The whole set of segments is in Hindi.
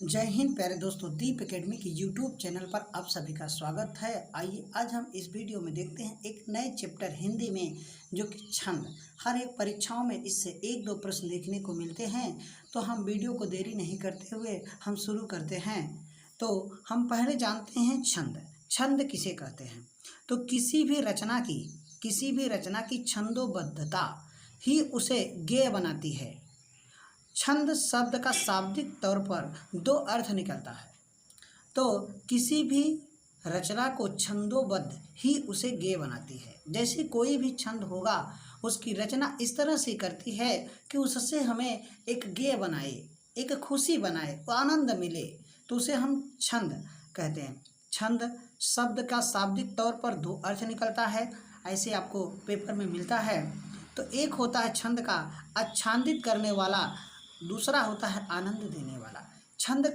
जय हिंद प्यारे दोस्तों, दीप एकेडमी की यूट्यूब चैनल पर आप सभी का स्वागत है। आइए आज हम इस वीडियो में देखते हैं एक नए चैप्टर हिंदी में, जो कि छंद। हर एक परीक्षाओं में इससे एक दो प्रश्न देखने को मिलते हैं। तो हम वीडियो को देरी नहीं करते हुए हम शुरू करते हैं। तो हम पहले जानते हैं छंद। छंद किसे कहते हैं? तो किसी भी रचना की छंदोबद्धता ही उसे गेय बनाती है। छंद शब्द का शाब्दिक तौर पर दो अर्थ निकलता है। तो किसी भी रचना को छंदोबद्ध ही उसे गेय बनाती है। जैसे कोई भी छंद होगा, उसकी रचना इस तरह से करती है कि उससे हमें एक गेय बनाए, एक खुशी बनाए, आनंद मिले, तो उसे हम छंद कहते हैं। छंद शब्द का शाब्दिक तौर पर दो अर्थ निकलता है, ऐसे आपको पेपर में मिलता है। तो एक होता है छंद का आच्छादित करने वाला, दूसरा होता है आनंद देने वाला। छंद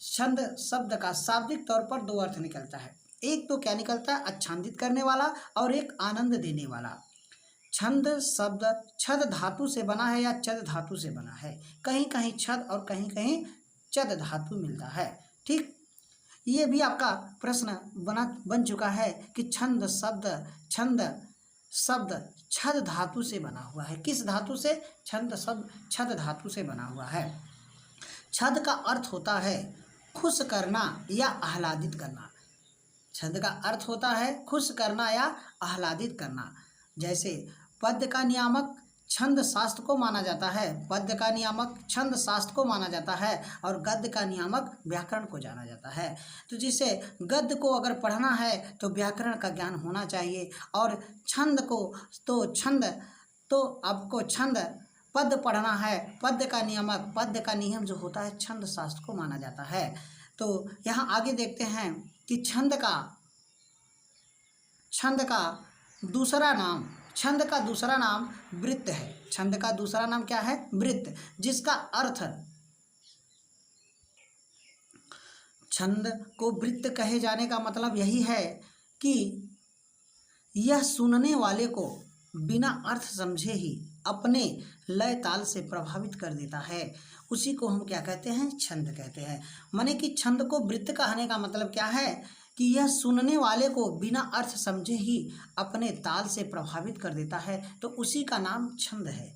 शब्द का शाब्दिक तौर पर दो अर्थ निकलता है। एक तो क्या निकलता है? आच्छादित करने वाला, और एक आनंद देने वाला। छंद शब्द छद धातु से बना है या चद धातु से बना है। कहीं कहीं छद और कहीं कहीं चद धातु मिलता है। ठीक, ये भी आपका प्रश्न बन चुका है कि छंद शब्द छद धातु से बना हुआ है। किस धातु से? छंद शब्द छद धातु से बना हुआ है। छद का अर्थ होता है खुश करना या आह्लादित करना। छंद का अर्थ होता है खुश करना या आह्लादित करना। जैसे पद्य का नियामक छंद शास्त्र को माना जाता है, पद्य का नियामक छंद शास्त्र को माना जाता है, और गद्य का नियामक व्याकरण को जाना जाता है। तो जिसे गद्य को अगर पढ़ना है तो व्याकरण का ज्ञान होना चाहिए, और छंद को तो आपको पद्य पढ़ना है। पद्य का नियम जो होता है छंद शास्त्र को माना जाता है। तो यहाँ आगे देखते हैं कि छंद का दूसरा नाम वृत्त है। छंद का दूसरा नाम क्या है? वृत्त, जिसका अर्थ, छंद को वृत्त कहे जाने का मतलब यही है कि यह सुनने वाले को बिना अर्थ समझे ही अपने लय ताल से प्रभावित कर देता है। उसी को हम क्या कहते हैं? छंद कहते हैं। माने कि छंद को वृत्त कहने का मतलब क्या है कि यह सुनने वाले को बिना अर्थ समझे ही अपने ताल से प्रभावित कर देता है, तो उसी का नाम छंद है।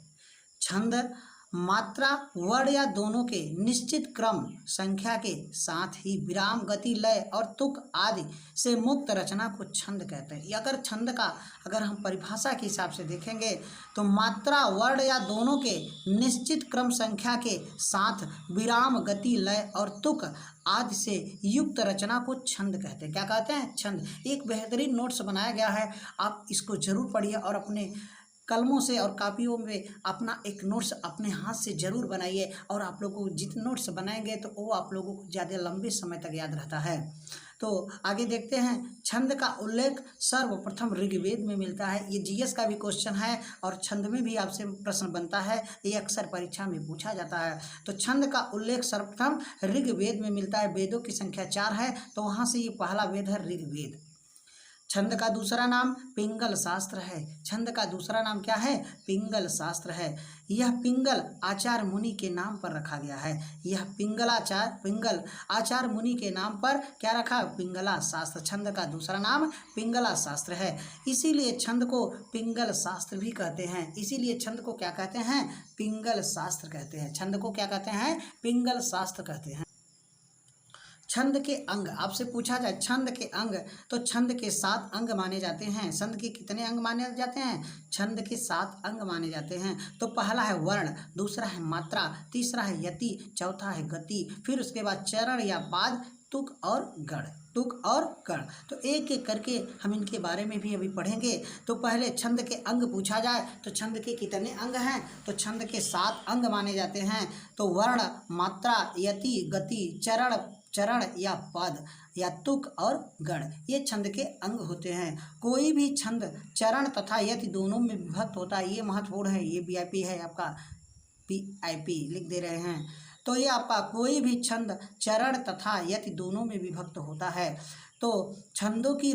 छंद मात्रा, वर्ण या दोनों के निश्चित क्रम संख्या के साथ ही विराम, गति, लय और तुक आदि से मुक्त रचना को छंद कहते हैं। अगर छंद का हम परिभाषा के हिसाब से देखेंगे तो मात्रा, वर्ण या दोनों के निश्चित क्रम संख्या के साथ विराम, गति, लय और तुक आदि से युक्त रचना को छंद कहते हैं। क्या कहते हैं? छंद। एक बेहतरीन नोट्स बनाया गया है, आप इसको जरूर पढ़िए और अपने कलमों से और कापियों में अपना एक नोट्स अपने हाथ से ज़रूर बनाइए। और आप लोगों को जितने नोट्स बनाएंगे तो वो आप लोगों को ज़्यादा लंबे समय तक याद रहता है। तो आगे देखते हैं। छंद का उल्लेख सर्वप्रथम ऋग्वेद में मिलता है। ये जीएस का भी क्वेश्चन है और छंद में भी आपसे प्रश्न बनता है, ये अक्सर परीक्षा में पूछा जाता है। तो छंद का उल्लेख सर्वप्रथम ऋग्वेद में मिलता है। वेदों की संख्या 4 है, तो वहाँ से ये पहला वेद है ऋग्वेद। छंद का दूसरा नाम पिंगल शास्त्र है। छंद का दूसरा नाम क्या है? पिंगल शास्त्र है। यह पिंगल आचार्य मुनि के नाम पर रखा गया है। यह पिंगल आचार्य मुनि के नाम पर क्या रखा? पिंगला शास्त्र। छंद का दूसरा नाम पिंगला शास्त्र है। इसीलिए छंद को पिंगल शास्त्र भी कहते हैं। इसीलिए छंद को क्या कहते हैं? पिंगल शास्त्र कहते हैं। छंद को क्या कहते हैं? पिंगल शास्त्र कहते हैं। छंद के अंग आपसे पूछा जाए, छंद के अंग, तो छंद के 7 अंग माने जाते हैं। छंद के कितने अंग माने जाते हैं? छंद के 7 अंग माने जाते हैं। तो पहला है वर्ण, दूसरा है मात्रा, तीसरा है यति, चौथा है गति, फिर उसके बाद चरण या पाद, तुक और गढ़। तो एक एक करके हम इनके बारे में भी अभी पढ़ेंगे। तो पहले छंद के अंग पूछा जाए तो छंद के कितने अंग हैं? तो छंद के 7 अंग माने जाते हैं। तो वर्ण, मात्रा, यति, गति, चरण या पद या तुक और गढ़, ये छंद के अंग होते हैं। कोई भी छंद चरण तथा यति दोनों में विभक्त होता है। ये महत्वपूर्ण है, ये वीआईपी है, आपका पीआईपी लिख दे रहे हैं। तो ये आपका कोई भी छंद चरण तथा यति दोनों में विभक्त होता है। तो छंदों की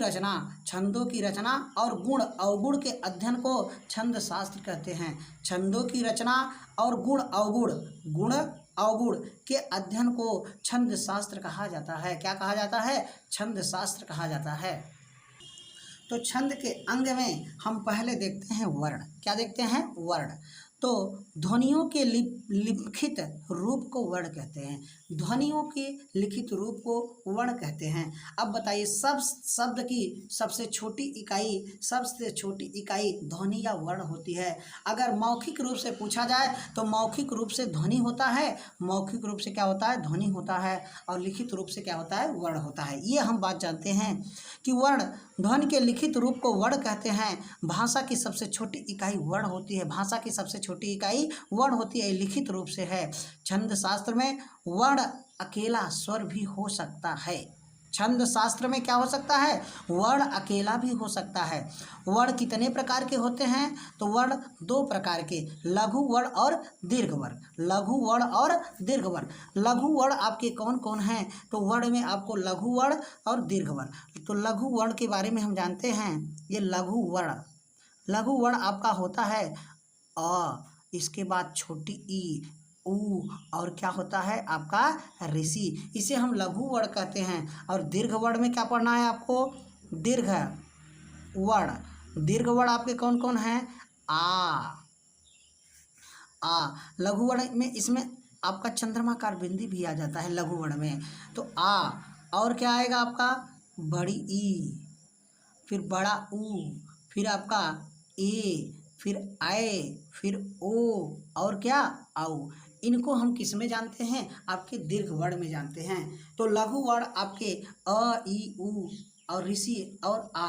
रचना और गुण अवगुण के अध्ययन को छंद शास्त्र कहते हैं। छंदों की रचना और गुण अवगुण के अध्ययन को छंद शास्त्र कहा जाता है। क्या कहा जाता है? छंद शास्त्र कहा जाता है। तो छंद के अंग में हम पहले देखते हैं वर्ण। क्या देखते हैं? वर्ण। तो ध्वनियों के लिखित रूप को वर्ण कहते हैं। ध्वनियों के लिखित रूप को वर्ण कहते हैं। अब बताइए, शब्द की सबसे छोटी इकाई ध्वनि या वर्ण होती है। अगर मौखिक रूप से पूछा जाए तो मौखिक रूप से ध्वनि होता है, मौखिक रूप से क्या होता है? ध्वनि होता है। और लिखित रूप से क्या होता है? वर्ण होता है। ये हम बात जानते हैं कि वर्ण, ध्वनि के लिखित रूप को वर्ण कहते हैं। भाषा की सबसे छोटी इकाई वर्ण होती है। भाषा की सबसे छोटी इकाई वर्ण होती है, लिखित रूप से है। छंद शास्त्र में वर्ण अकेला स्वर भी हो सकता है। छंद शास्त्र में क्या हो सकता है? वर्ण अकेला भी हो सकता है। वर्ण कितने प्रकार के होते हैं? तो वर्ण दो प्रकार के, लघु वर्ण और दीर्घ वर्ण। लघु वर्ण और दीर्घ वर्ण। लघु वर्ण आपके कौन कौन हैं? तो वर्ण में आपको लघु वर्ण और दीर्घ वर्ण। तो लघु वर्ण के बारे में हम जानते हैं। ये लघु वर्ण आपका होता है अ, इसके बाद छोटी ई, ऊ, और क्या होता है आपका ऋषि। इसे हम लघु वर्ण कहते हैं। और दीर्घ वर्ण में क्या पढ़ना है आपको? दीर्घ वर्ण आपके कौन कौन हैं? आ लघु वर्ण में इसमें आपका चंद्रमाकार बिंदी भी आ जाता है लघु वर्ण में। तो आ, और क्या आएगा आपका? बड़ी ई, फिर बड़ा ऊ, फिर आपका ए, फिर आए, फिर ओ, और क्या? औ। इनको हम किस में जानते हैं? आपके दीर्घ वर्ण में जानते हैं। तो लघु वर्ण आपके अ, ई, उ और ऋषि और आ,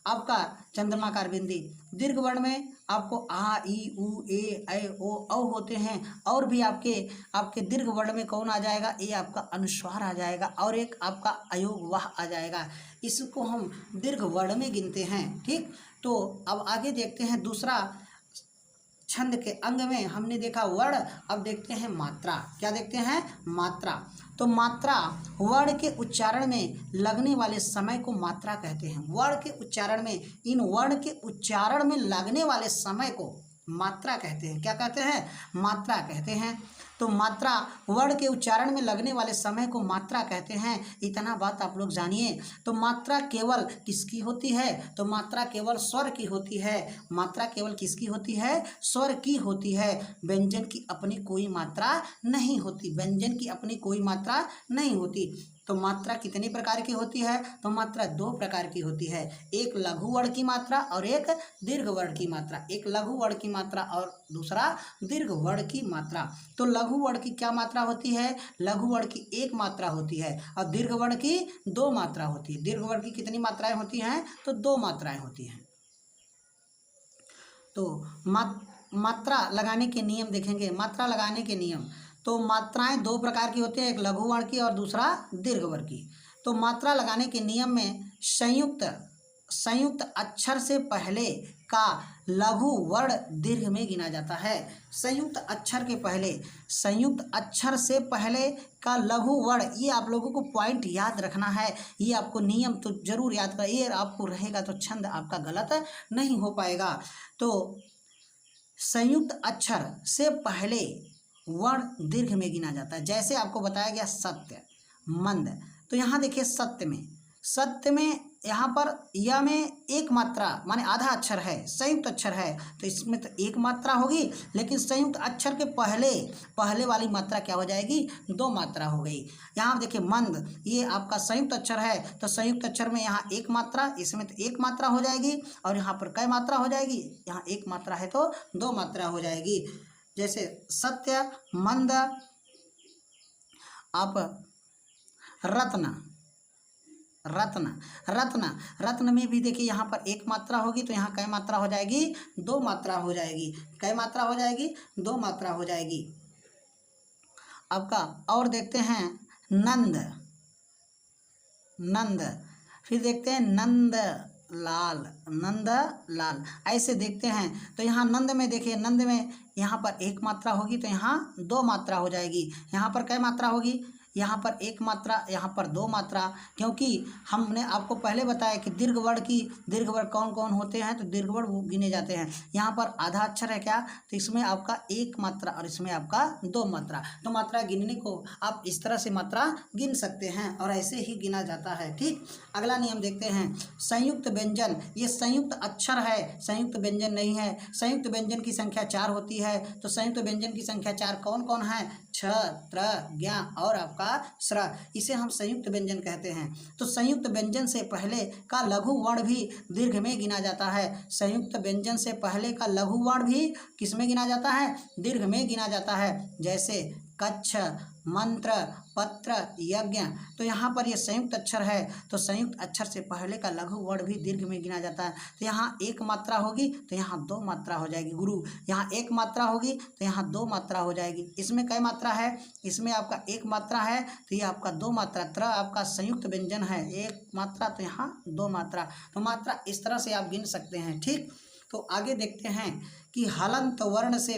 आपका चंद्रमाकार बिंदी। दीर्घ वर्ण में आपको आ, ई, उ, ए, ऐ, ओ, औ होते हैं। और भी आपके दीर्घ वर्ण में कौन आ जाएगा? ए आपका अनुस्वार आ जाएगा, और एक आपका अयोग वाह आ जाएगा। इसको हम दीर्घ वर्ण में गिनते हैं। ठीक, तो अब आगे देखते हैं दूसरा। छंद के अंग में हमने देखा वर्ण, अब देखते हैं मात्रा। क्या देखते हैं? मात्रा। तो मात्रा, वर्ण के उच्चारण में लगने वाले समय को मात्रा कहते हैं। वर्ण के उच्चारण में, इन वर्ण के उच्चारण में लगने वाले समय को मात्रा कहते हैं। क्या कहते हैं? मात्रा कहते हैं। तो मात्रा, वर्ण के उच्चारण में लगने वाले समय को मात्रा कहते हैं। इतना बात आप लोग जानिए। तो मात्रा केवल किसकी होती है? तो मात्रा केवल स्वर की होती है। मात्रा केवल किसकी होती है? स्वर की होती है। व्यंजन की अपनी कोई मात्रा नहीं होती। व्यंजन की अपनी कोई मात्रा नहीं होती। तो मात्रा कितने प्रकार की होती है? तो मात्रा दो प्रकार की होती है, एक लघु वर्ण की मात्रा और एक दीर्घ वर्ण की मात्रा। एक लघु वर्ण की मात्रा और दूसरा दीर्घ वर्ण की मात्रा। तो लघु वर्ण की क्या मात्रा होती है? लघु वर्ण की एक मात्रा होती है, और दीर्घ वर्ण की दो मात्रा होती है। दीर्घ वर्ण की कितनी मात्राएं होती हैं? तो दो मात्राएं होती हैं। तो मात्रा लगाने के नियम देखेंगे। मात्रा लगाने के नियम, तो मात्राएं दो प्रकार की होती हैं, एक लघु वर्ण की और दूसरा दीर्घ वर्ण की। तो मात्रा लगाने के नियम में संयुक्त अक्षर से पहले का लघु वर्ण दीर्घ में गिना जाता है। संयुक्त अक्षर से पहले का लघु वर्ण, ये आप लोगों को पॉइंट याद रखना है। ये आपको नियम तो जरूर याद कर, ये आपको रहेगा तो छंद आपका गलत नहीं हो पाएगा। तो संयुक्त अक्षर से पहले वर्ण दीर्घ में गिना जाता है। जैसे आपको बताया गया सत्य, मंद। तो यहाँ देखिए सत्य में यहाँ पर य में एक मात्रा माने आधा अक्षर है, संयुक्त अक्षर है, तो इसमें तो एक मात्रा होगी। लेकिन संयुक्त अक्षर के पहले वाली मात्रा क्या हो जाएगी? दो मात्रा हो गई। यहाँ देखिए मंद, ये आपका संयुक्त अक्षर है, तो संयुक्त अक्षर में यहाँ एक मात्रा, इसमें तो एक मात्रा हो जाएगी। और यहाँ पर कै मात्रा हो जाएगी? यहाँ एक मात्रा है तो दो मात्रा हो जाएगी। जैसे सत्य, मंद, आप रत्न में भी देखिए यहाँ पर एक मात्रा होगी, तो यहाँ कै मात्रा हो जाएगी? दो मात्रा हो जाएगी। कै मात्रा हो जाएगी? दो मात्रा हो जाएगी आपका। और देखते हैं नंद, फिर देखते हैं नंद लाल, ऐसे देखते हैं। तो यहाँ नंद में देखिए, यहाँ पर एक मात्रा होगी, तो यहाँ दो मात्रा हो जाएगी। यहाँ पर कै मात्रा होगी? यहाँ पर एक मात्रा, यहाँ पर दो मात्रा, क्योंकि हमने आपको पहले बताया कि दीर्घ वर्ण कौन कौन होते हैं, तो दीर्घ वर्ण वो गिने जाते हैं। यहाँ पर आधा अक्षर है क्या, तो इसमें आपका एक मात्रा और इसमें आपका दो मात्रा। तो मात्रा गिनने को आप इस तरह से मात्रा गिन सकते हैं और ऐसे ही गिना जाता है। ठीक, अगला नियम देखते हैं। संयुक्त व्यंजन, ये संयुक्त अक्षर है, संयुक्त व्यंजन नहीं है। संयुक्त व्यंजन की संख्या 4 होती है। तो संयुक्त व्यंजन की संख्या 4 कौन कौन है, छ, त्र, ज्ञ और आपका स्र, इसे हम संयुक्त व्यंजन कहते हैं। तो संयुक्त व्यंजन से पहले का लघु वर्ण भी दीर्घ में गिना जाता है। संयुक्त व्यंजन से पहले का लघु वर्ण भी किस में गिना जाता है, दीर्घ में गिना जाता है। जैसे कच्छ, मंत्र, पत्र, यज्ञ। तो यहाँ पर ये संयुक्त अक्षर है, तो संयुक्त अक्षर से पहले का लघु वर्ण भी दीर्घ में गिना जाता है। तो यहाँ एक मात्रा होगी तो यहाँ दो मात्रा हो जाएगी। गुरु, यहाँ एक मात्रा होगी तो यहाँ दो मात्रा हो जाएगी। इसमें कई मात्रा है, इसमें आपका एक मात्रा है तो ये आपका दो मात्रा। त्र आपका संयुक्त व्यंजन है, एक मात्रा तो यहाँ दो मात्रा। तो मात्रा इस तरह से आप गिन सकते हैं। ठीक, तो आगे देखते हैं कि हलंत वर्ण से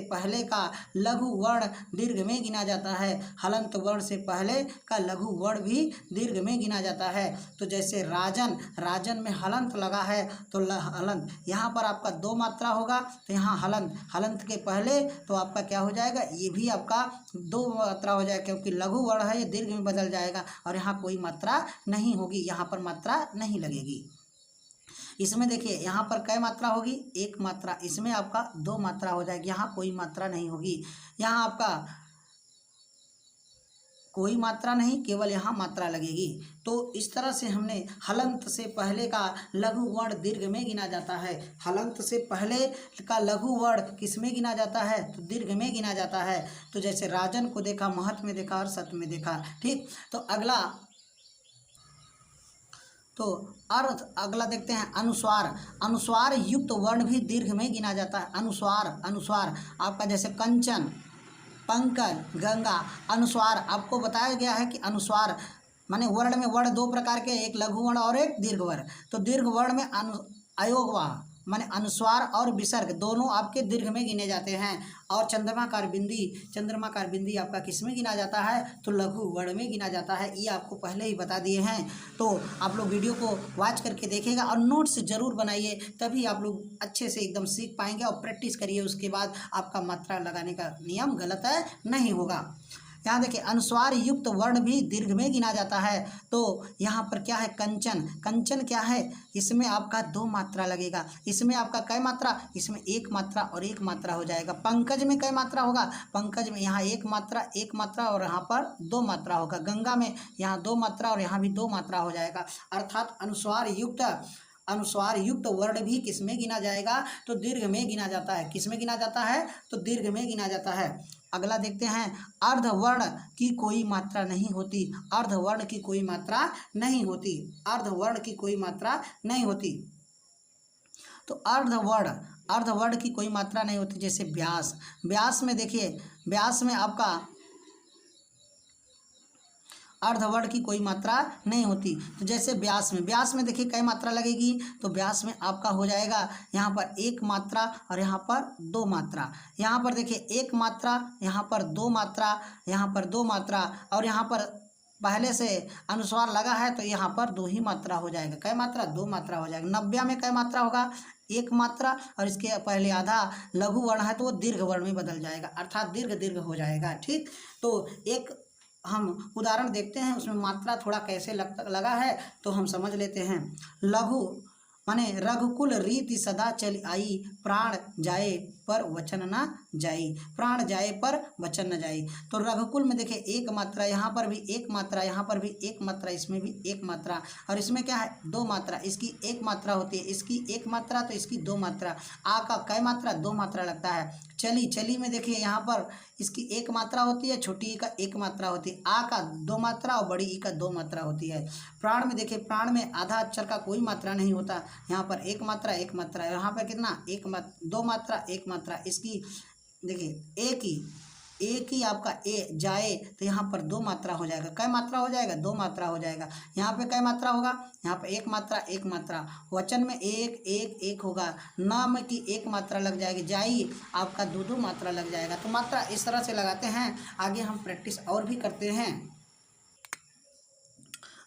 पहले का लघु वर्ण दीर्घ में गिना जाता है। हलंत वर्ण से पहले का लघु वर्ण भी दीर्घ में गिना जाता है। तो जैसे राजन, राजन में हलंत लगा है तो हलंत, यहाँ पर आपका दो मात्रा होगा तो यहाँ हलंत, हलंत के पहले तो आपका क्या हो जाएगा, ये भी आपका दो मात्रा हो जाएगा, क्योंकि लघु वर्ण है ये दीर्घ में बदल जाएगा और यहाँ कोई मात्रा नहीं होगी, यहाँ पर मात्रा नहीं लगेगी। इसमें देखिए यहाँ पर कै मात्रा होगी, एक मात्रा, इसमें आपका दो मात्रा हो जाएगी, यहाँ कोई मात्रा नहीं होगी। यहाँ आपका कोई मात्रा नहीं, केवल यहाँ मात्रा लगेगी। तो इस तरह से हमने हलंत से पहले का लघु वर्ण दीर्घ में गिना जाता है। हलंत से पहले का लघु वर्ण किस में गिना जाता है, तो दीर्घ में गिना जाता है। तो जैसे राजन को देखा, महत में देखा और सत में देखा। ठीक, तो अगला देखते हैं अनुस्वार। अनुस्वार युक्त वर्ण भी दीर्घ में गिना जाता है। अनुस्वार आपका जैसे कंचन, पंकज, गंगा। अनुस्वार आपको बताया गया है कि अनुस्वार माने वर्ण में वर्ण दो प्रकार के, एक लघु वर्ण और एक दीर्घ वर्ण। तो दीर्घ वर्ण में अयोगवा माने अनुस्वार और विसर्ग दोनों आपके दीर्घ में गिने जाते हैं। और चंद्रमाकार बिंदी आपका किस में गिना जाता है, तो लघु वर्ण में गिना जाता है। ये आपको पहले ही बता दिए हैं। तो आप लोग वीडियो को वॉच करके देखिएगा और नोट्स जरूर बनाइए, तभी आप लोग अच्छे से एकदम सीख पाएंगे। और प्रैक्टिस करिए, उसके बाद आपका मात्रा लगाने का नियम गलत नहीं होगा। यहाँ देखिए अनुस्वार युक्त वर्ण भी दीर्घ में गिना जाता है। तो यहाँ पर क्या है, कंचन। कंचन क्या है, इसमें आपका दो मात्रा लगेगा। इसमें आपका कै मात्रा, इसमें एक मात्रा और एक मात्रा हो जाएगा। पंकज में कै मात्रा होगा, पंकज में यहाँ एक मात्रा और यहाँ पर दो मात्रा होगा। गंगा में यहाँ दो मात्रा और यहाँ भी दो मात्रा हो जाएगा। अर्थात अनुस्वार युक्त वर्ण भी किस में गिना जाएगा, तो दीर्घ में गिना जाता है। किस में गिना जाता है, तो दीर्घ में गिना जाता है। अगला देखते हैं, अर्धवर्ण की कोई मात्रा नहीं होती। अर्धवर्ण की कोई मात्रा नहीं होती। अर्धवर्ण की कोई मात्रा नहीं होती। तो अर्धवर्ण की कोई मात्रा नहीं होती। जैसे व्यास में देखिए, व्यास में आपका अर्धवर्ण की कोई मात्रा नहीं होती। तो जैसे व्यास में देखिए कई मात्रा लगेगी, तो व्यास में आपका हो जाएगा यहाँ पर एक मात्रा और यहाँ पर दो मात्रा। यहाँ पर देखिए एक मात्रा, यहाँ पर दो मात्रा, यहाँ पर दो मात्रा और यहाँ पर पहले से अनुस्वार लगा है तो यहाँ पर दो ही मात्रा हो जाएगा। कै मात्रा, दो मात्रा हो जाएगा। 90 में कै मात्रा होगा, एक मात्रा और इसके पहले आधा लघु वर्ण है तो वो दीर्घ वर्ण में बदल जाएगा, अर्थात दीर्घ हो जाएगा। ठीक, तो एक हम उदाहरण देखते हैं, उसमें मात्रा थोड़ा कैसे लगा है तो हम समझ लेते हैं। लघु माने रघुकुल रीति सदा चली आई, प्राण जाए पर वचन न जाई। प्राण जाए पर वचन न जाई। तो रघुकुल में देखिए एक मात्रा, यहाँ पर भी एक मात्रा, यहाँ पर भी एक मात्रा, इसमें भी एक मात्रा और इसमें क्या है, दो मात्रा। इसकी एक मात्रा होती है, इसकी एक मात्रा तो इसकी दो मात्रा। आ का कै मात्रा, दो मात्रा लगता है। चली में देखिए यहाँ पर इसकी एक मात्रा होती है, छोटी ई का एक मात्रा होती है। आ का दो मात्रा और बड़ी ई का दो मात्रा होती है। प्राण में देखिए, प्राण में आधा अक्षर का कोई मात्रा नहीं होता। यहाँ पर एक मात्रा, यहाँ पर कितना, दो मात्रा, एक मात्रा। इसकी देखिए एक ही आपका ए जाए तो यहाँ पर दो मात्रा हो जाएगा। कै मात्रा हो जाएगा? दो मात्रा हो जाएगा। यहाँ पे कै मात्रा होगा? यहाँ पे एक मात्रा, एक मात्रा। वचन में एक एक एक होगा। नाम की एक मात्रा लग जाएगी। जाई आपका दो दो मात्रा लग जाएगा। तो मात्रा इस तरह से लगाते हैं। आगे हम प्रैक्टिस और भी करते हैं।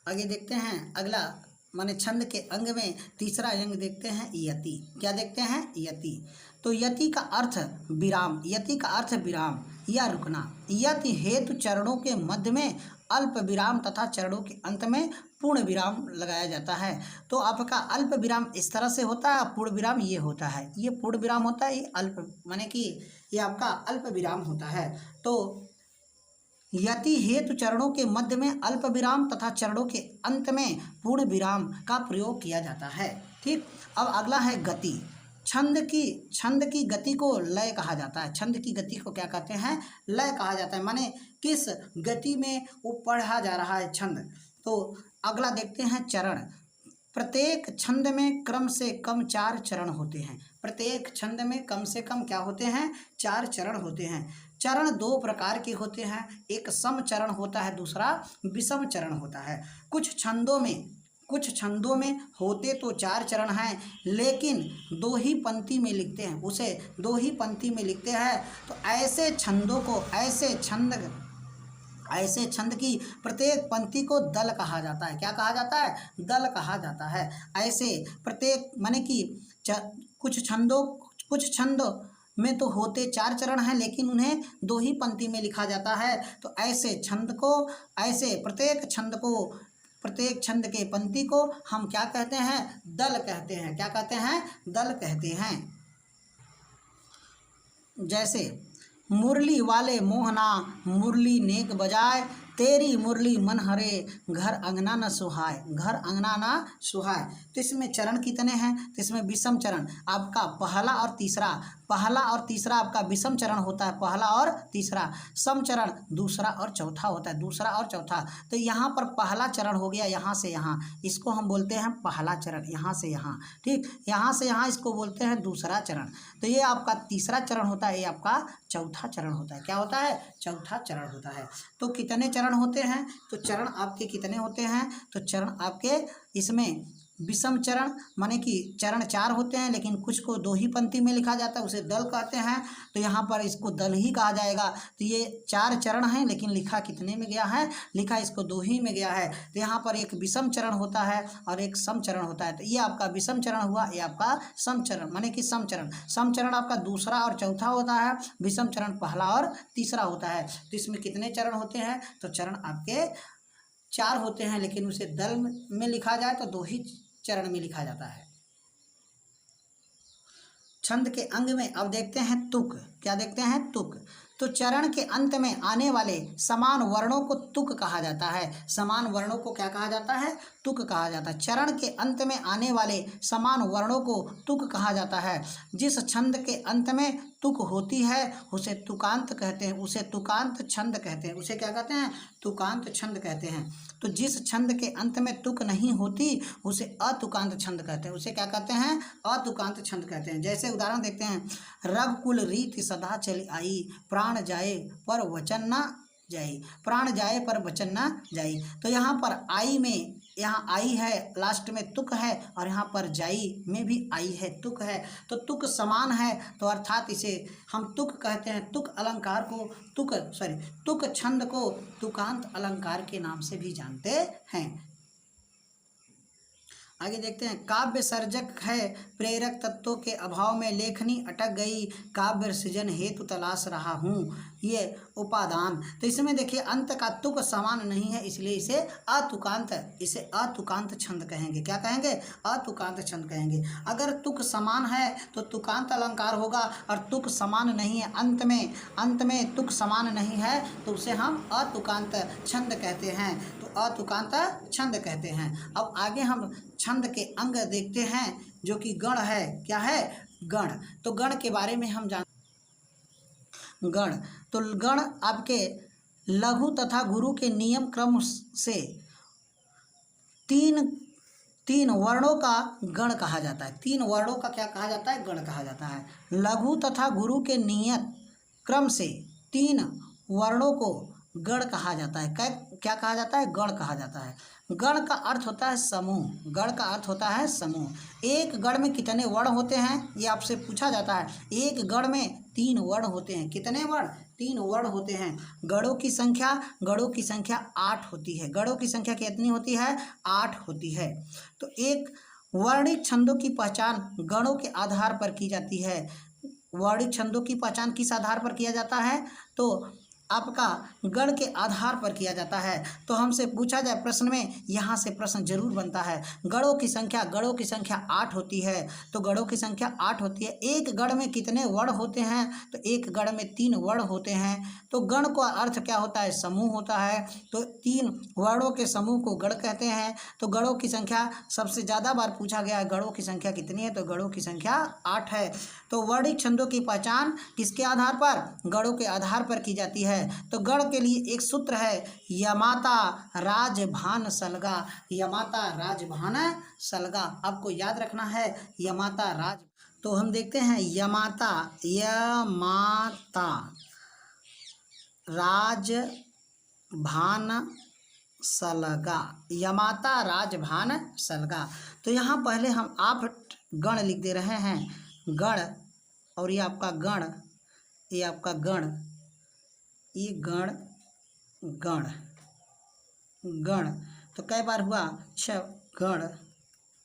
आगे देखते हैं अगला, माने छंद के अंग में तीसरा अंग देखते हैं यति। क्या देखते हैं? यति। तो यति का अर्थ विराम, यति का अर्थ विराम या रुकना। यति हेतु चरणों के मध्य में अल्प विराम तथा चरणों के अंत में पूर्ण विराम लगाया जाता है। तो आपका अल्प विराम इस तरह से होता है, पूर्ण विराम ये होता है। ये पूर्ण विराम होता है, ये अल्प माने कि ये आपका अल्प विराम होता है। तो यति हेतु चरणों के मध्य में अल्प विराम तथा चरणों के अंत में पूर्ण विराम का प्रयोग किया जाता है। ठीक, अब अगला है गति। छंद की गति को लय कहा जाता है। छंद की गति को क्या कहते हैं? लय कहा जाता है। माने किस गति में वो पढ़ा जा रहा है छंद। तो अगला देखते हैं चरण। प्रत्येक छंद में क्रम से कम 4 चरण होते हैं। प्रत्येक छंद में कम से कम क्या होते हैं? 4 चरण होते हैं। चरण दो प्रकार के होते हैं, एक सम चरण होता है, दूसरा विषम चरण होता है। कुछ छंदों में होते तो 4 चरण हैं, लेकिन दो ही पंक्ति में लिखते हैं, उसे दो ही पंक्ति में लिखते हैं। तो ऐसे छंद की प्रत्येक पंक्ति को दल कहा जाता है। क्या कहा जाता है? दल कहा जाता है। ऐसे प्रत्येक माने कि कुछ छंदों में तो होते 4 चरण हैं, लेकिन उन्हें दो ही पंक्ति में लिखा जाता है। तो ऐसे प्रत्येक छंद के पंक्ति को हम क्या कहते हैं? दल कहते हैं। क्या कहते हैं? दल कहते हैं। जैसे मुरली वाले मोहना मुरली नेक बजाए, तेरी मुरली मन हरे घर अंगना न सुहाए, घर अंगना न सुहाए। तो इसमें चरण कितने हैं? तो इसमें विषम चरण आपका पहला और तीसरा आपका विषम चरण होता है, पहला और तीसरा। सम चरण दूसरा और चौथा होता है, दूसरा और चौथा। तो यहाँ पर पहला चरण हो गया यहाँ से यहाँ, इसको हम बोलते हैं पहला चरण, यहाँ से यहाँ। ठीक, यहाँ से यहाँ इसको बोलते हैं दूसरा चरण। तो ये आपका तीसरा चरण होता है, ये आपका चौथा चरण होता है। क्या होता है? चौथा चरण होता है। तो कितने चरण होते हैं? तो चरण आपके कितने होते हैं? तो चरण आपके इसमें विषम चरण माने कि चरण 4 होते हैं, लेकिन कुछ को दो ही पंक्ति में लिखा जाता है, उसे दल कहते हैं। तो यहाँ पर इसको दल ही कहा जाएगा। तो ये 4 चरण हैं, लेकिन लिखा कितने में गया है? लिखा इसको दो ही में गया है। तो यहाँ पर एक विषम चरण होता है और एक सम चरण होता है। तो ये आपका विषम चरण हुआ, ये आपका सम चरण माने कि सम चरण आपका दूसरा और चौथा होता है, विषम चरण पहला और तीसरा होता है। तो इसमें कितने चरण होते हैं? तो चरण आपके 4 होते हैं, लेकिन उसे दल में लिखा जाए तो दो ही चरण में लिखा जाता है। छंद के अंग में अब देखते हैं तुक। क्या देखते हैं? तुक। तो चरण के अंत में आने वाले समान वर्णों को तुक कहा जाता है। समान वर्णों को क्या कहा जाता है? तुक कहा जाता है। चरण के अंत में आने वाले समान वर्णों को तुक कहा जाता है। जिस छंद के अंत में तुक होती है उसे तुकांत कहते हैं, उसे तुकांत छंद कहते हैं। उसे क्या कहते हैं? तुकांत छंद कहते हैं। तो जिस छंद के अंत में तुक नहीं होती उसे अतुकांत छंद कहते हैं। उसे क्या कहते हैं? अतुकांत छंद कहते हैं। जैसे उदाहरण देखते हैं, रघुकुल रीति सदा चली आई, प्राण जाए पर वचन न जाई, प्राण जाए पर वचन न जाई। तो यहाँ पर आई में, यहाँ आई है लास्ट में तुक है, और यहाँ पर जाई में भी आई है तुक है। तो तुक समान है, तो अर्थात इसे हम तुक कहते हैं। तुक अलंकार को तुक छंद को तुकांत अलंकार के नाम से भी जानते हैं। आगे देखते हैं, काव्य सर्जक है प्रेरक तत्वों के अभाव में लेखनी अटक गई, काव्य सृजन हेतु तलाश रहा हूँ ये उपादान। तो इसमें देखिए अंत का तुक समान नहीं है, इसलिए इसे अतुकांत छंद कहेंगे। क्या कहेंगे? अतुकांत छंद कहेंगे। अगर तुक समान है तो तुकांत अलंकार होगा, और तुक समान नहीं है, अंत में तुक समान नहीं है, तो उसे हम अतुकांत छंद कहते हैं। तो अतुकांत छंद कहते हैं। अब आगे हम छंद के अंग देखते हैं, जो कि गण है। क्या है? गण। तो गण के बारे में हम गण आपके लघु तथा गुरु के नियम क्रम से तीन वर्णों का गण कहा जाता है। 3 वर्णों का क्या कहा जाता है? गण कहा जाता है। लघु तथा गुरु के नियत क्रम से 3 वर्णों को गण कहा जाता है। क्या कहा जाता है? गण कहा जाता है। गण का अर्थ होता है समूह। गण का अर्थ होता है समूह। एक गण में कितने वर्ण होते हैं, ये आपसे पूछा जाता है। एक गण में 3 वर्ण होते हैं। कितने वर्ण? 3 वर्ण होते हैं। गणों की संख्या 8 होती है। गणों की संख्या कितनी होती है? 8 होती है। तो एक वर्णित छंदों की पहचान गणों के आधार पर की जाती है। वर्णित छंदों की पहचान किस आधार पर किया जाता है? तो आपका गण के आधार पर किया जाता है। तो हमसे पूछा जाए प्रश्न में, यहाँ से प्रश्न जरूर बनता है। गणों की संख्या 8 होती है। तो गणों की संख्या 8 होती है। एक गण में कितने वर्ण होते हैं? तो एक गण में 3 वर्ण होते हैं। तो गण का अर्थ क्या होता है? समूह होता है। तो 3 वर्णों के समूह को गण कहते हैं। तो गणों की संख्या सबसे ज़्यादा बार पूछा गया है, गणों की संख्या कितनी है? तो गणों की संख्या 8 है। तो वर्णित छंदों की पहचान किसके आधार पर? गणों के आधार पर की जाती है। तो गण के लिए एक सूत्र है, यमाता राजभान सलगा। यमाता राजभान सलगा, आपको याद रखना है यमाता राज। तो हम देखते हैं यमाता राजभान सलगा। यमाता राजभान सलगा। तो यहाँ पहले हम आप गण लिख दे रहे हैं। गण, और ये आपका गण, ये आपका गण, ये गण, गण, गण। तो कई बार हुआ? 6 गण,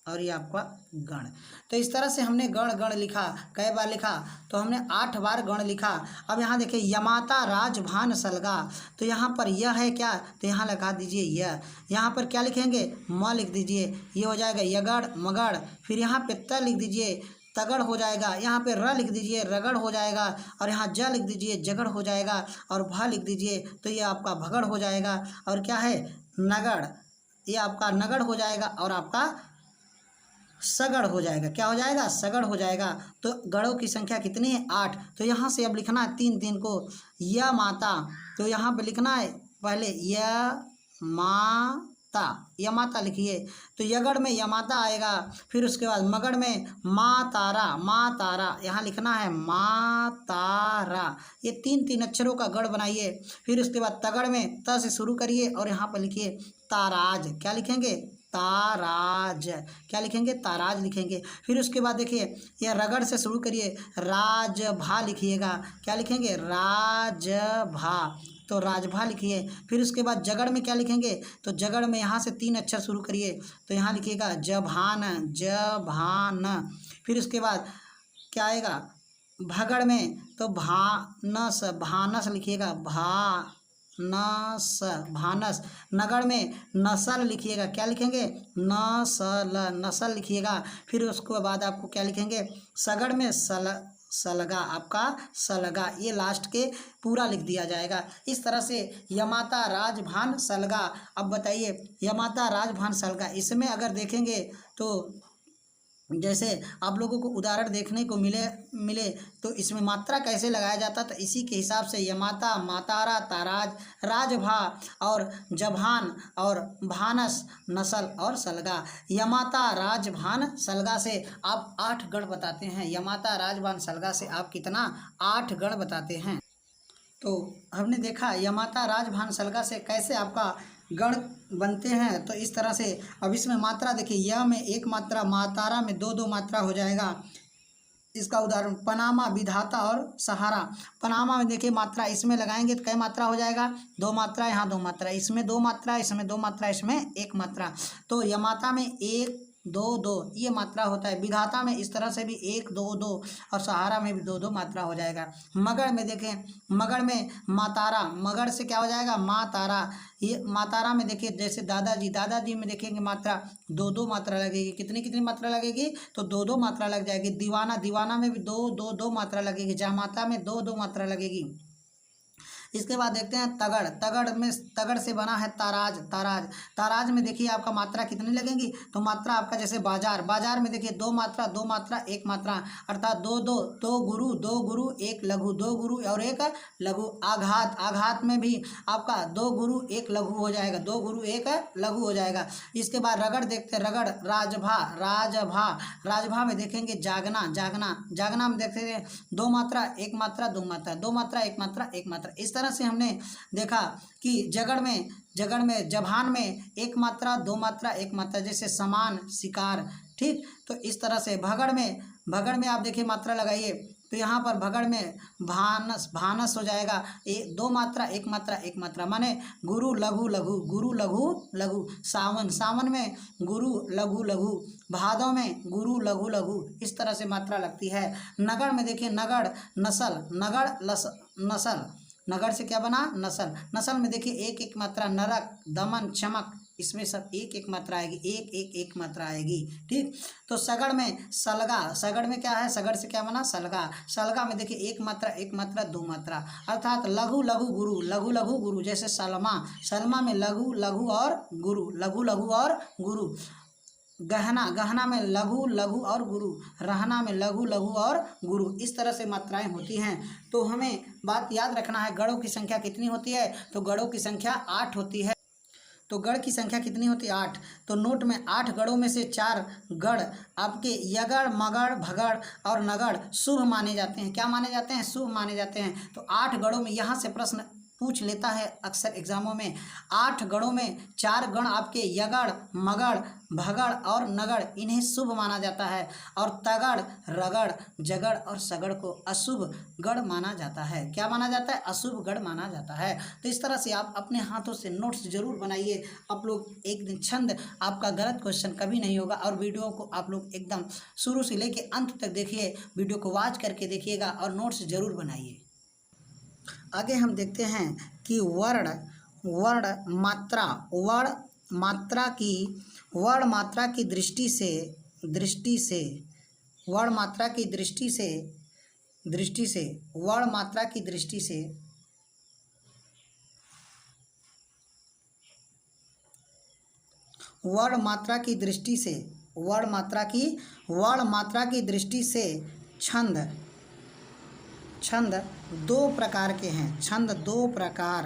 और ये आपका गण। तो इस तरह से हमने गण गण लिखा। कई बार लिखा? तो हमने 8 बार गण लिखा। अब यहाँ देखिए यमाता राजभान सलगा। तो यहाँ पर यह है क्या? तो यहाँ लगा दीजिए यह। यहाँ पर क्या लिखेंगे? म लिख दीजिए। ये हो जाएगा यगड़ मगड़। फिर यहाँ पे त लिख दीजिए, तगड़ हो जाएगा। यहाँ पे र लिख दीजिए, रगड़ हो जाएगा। और यहाँ ज लिख दीजिए, जगड़ हो जाएगा। और भ लिख दीजिए, तो ये आपका भगड़ हो जाएगा। और क्या है? नगड़, ये आपका नगड़ हो जाएगा। और आपका सगड़ हो जाएगा। क्या हो जाएगा? सगड़ हो जाएगा। तो गणों की संख्या कितनी है? 8। तो यहाँ से अब लिखना है 3 को, य माता। तो यहाँ पे लिखना है पहले य माता, यमाता लिखिए। तो यगड़ में यमाता आएगा। फिर उसके बाद मगड़ में माँ तारा, यहाँ लिखना है माँ तारा। ये 3 अक्षरों का गढ़ बनाइए। फिर उसके बाद तगड़ में त से शुरू करिए और यहाँ पर लिखिए ताराज। क्या लिखेंगे? ताराज। क्या लिखेंगे? ताराज लिखेंगे। फिर उसके बाद देखिए यह रगड़ से शुरू करिए, राजभा लिखिएगा। क्या लिखेंगे? राजभा। तो राजभा लिखिए। फिर उसके बाद जगड़ में क्या लिखेंगे? तो जगड़ में यहाँ से 3 अक्षर शुरू करिए। तो यहाँ लिखिएगा जभान, जभान। फिर उसके बाद क्या आएगा? भगड़ में तो भानस, भानस लिखिएगा, भानस, भानस। नगड़ में नसल लिखिएगा। क्या लिखेंगे? नसल, नसल लिखिएगा। फिर उसके बाद आपको क्या लिखेंगे? सगड़ में सलगा, आपका सलगा। ये लास्ट के पूरा लिख दिया जाएगा। इस तरह से यमाता राजभान सलगा। अब बताइए यमाता राजभान सलगा, इसमें अगर देखेंगे तो जैसे आप लोगों को उदाहरण देखने को मिले तो इसमें मात्रा कैसे लगाया जाता, तो इसी के हिसाब से यमाता, मातारा, ताराज, राजभा और जभान और भानस, नसल और सलगा। यमाता राजभान सलगा से आप 8 गण बताते हैं। यमाता राजभान सलगा से आप कितना? 8 गण बताते हैं। तो हमने देखा यमाता राजभान सलगा से कैसे आपका गण बनते हैं। तो इस तरह से अब इसमें मात्रा देखिए, य में 1 मात्रा, मातारा में 2 मात्रा हो जाएगा। इसका उदाहरण पनामा, विधाता और सहारा। पनामा में देखिए मात्रा इसमें लगाएंगे तो कई मात्रा हो जाएगा? 2 मात्रा, यहाँ 2 मात्रा, इसमें 2 मात्रा, इसमें 2 मात्रा, इसमें 1 मात्रा। तो यमाता में 1 2 2 ये मात्रा होता है। विधाता में इस तरह से भी 1 2 2 और सहारा में भी 2 मात्रा हो जाएगा। मगड़ में देखें, मगड़ में मातारा, मगड़ से क्या हो जाएगा? माँ तारा। ये मातारा में देखिए जैसे दादाजी, दादाजी में देखेंगे मात्रा 2 मात्रा लगेगी। कितनी मात्रा लगेगी? तो 2 मात्रा लग जाएगी। दीवाना, दीवाना में भी 2 मात्रा लगेगी। जामाता में 2 मात्रा लगेगी। इसके बाद देखते हैं तगड़। तगड़ में, तगड़ से बना है ताराज, ताराज। ताराज में देखिए आपका मात्रा कितनी लगेंगी? तो मात्रा आपका जैसे बाजार, बाजार में देखिए 2 मात्रा, 2 मात्रा, 1 मात्रा, अर्थात 2 2 2 गुरु, 2 गुरु 1 लघु, 2 गुरु और 1 लघु। आघात, आघात में भी आपका 2 गुरु 1 लघु हो जाएगा, 2 गुरु 1 लघु हो जाएगा। इसके बाद रगड़ देखते हैं, रगड़, राजभा, राजभा। राजभा में देखेंगे जागना, जागना, जागना में देखते हैं 2 मात्रा, 1 मात्रा, 2 मात्रा, 2 मात्रा, 1 मात्रा, 1 मात्रा। इस तरह से हमने देखा कि जगड़ में जभान में एक मात्रा, दो मात्रा, एक मात्रा, जैसे समान, शिकार, ठीक। तो इस तरह से भगड़ में आप देखिए मात्रा लगाइए तो यहाँ पर भगड़ में भानस हो जाएगा, दो मात्रा, एक मात्रा, एक मात्रा, माने गुरु लघु लघु, गुरु लघु लघु। सावन में गुरु लघु लघु, भादों में गुरु लघु लघु, इस तरह से मात्रा लगती है। नगड़ में देखिए नगड़ नसल, नसल, नगड़ से क्या बना, नसल। नसल में देखिए एक एक मात्रा, नरक, दमन, चमक, इसमें सब एक एक मात्रा आएगी, एक मात्रा आएगी, ठीक। तो सगड़ में सलगा, सगड़ में क्या है, सगड़ से क्या बना, सलगा। सलगा में देखिए एक मात्रा, दो मात्रा, अर्थात लघु लघु गुरु, लघु लघु गुरु, जैसे सलमा में लघु लघु और गुरु, लघु लघु और गुरु। गहना में लघु लघु और गुरु, रहना में लघु लघु और गुरु, इस तरह से मात्राएं होती हैं। तो हमें बात याद रखना है, गढ़ों की संख्या कितनी होती है, तो गढ़ों की संख्या 8 होती है। तो गढ़ की संख्या कितनी होती है, 8। तो नोट में 8 गढ़ों में से 4 गढ़ आपके यगढ़, मगढ़, भगड़ और नगढ़ शुभ माने जाते हैं। क्या माने जाते हैं, शुभ माने जाते हैं। तो 8 गढ़ों में यहाँ से प्रश्न पूछ लेता है अक्सर एग्जामों में। 8 गढ़ों में 4 गण आपके यगढ़, मगढ़, भगड़ और नगढ़, इन्हें शुभ माना जाता है। और तगड़, रगड़, जगड़ और सगड़ को अशुभ गढ़ माना जाता है। क्या माना जाता है, अशुभ गढ़ माना जाता है। तो इस तरह से आप अपने हाथों से नोट्स जरूर बनाइए। आप लोग एक दिन छंद आपका गलत क्वेश्चन कभी नहीं होगा। और वीडियो को आप लोग एकदम शुरू से लेके अंत तक देखिए, वीडियो को वॉच करके देखिएगा और नोट्स जरूर बनाइए। आगे हम देखते हैं कि वर्ण मात्रा, वर्ण मात्रा की दृष्टि से वर्ण मात्रा की दृष्टि से वर्ण मात्रा की दृष्टि से वर्ण मात्रा की दृष्टि से छंद 2 प्रकार के हैं। छंद 2 प्रकार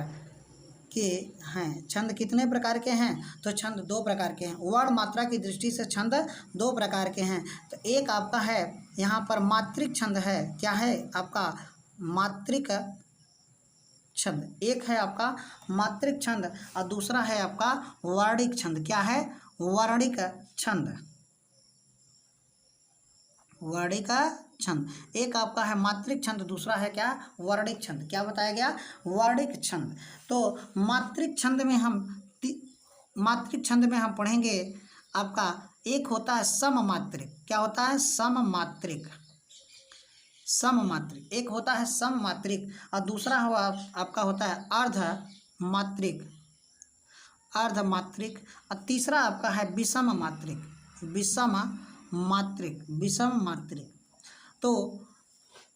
के हैं। छंद कितने प्रकार के हैं, तो छंद 2 प्रकार के हैं। वर्ण मात्रा की दृष्टि से छंद 2 प्रकार के हैं। तो एक आपका है यहाँ पर मात्रिक छंद है। क्या है आपका, मात्रिक छंद। एक है आपका मात्रिक छंद और दूसरा है आपका वर्णिक छंद। क्या है, वर्णिक छंद। वर्णिक छंद, एक आपका है मात्रिक छंद, दूसरा है क्या, वर्णिक छंद। क्या बताया गया, वर्णिक छंद। तो मात्रिक छंद में हम पढ़ेंगे आपका एक होता है सममात्रिक। क्या होता है, सममात्रिक। एक होता है सममात्रिक और दूसरा आपका होता है अर्धमात्रिक और तीसरा आपका है विषम मात्रिक। तो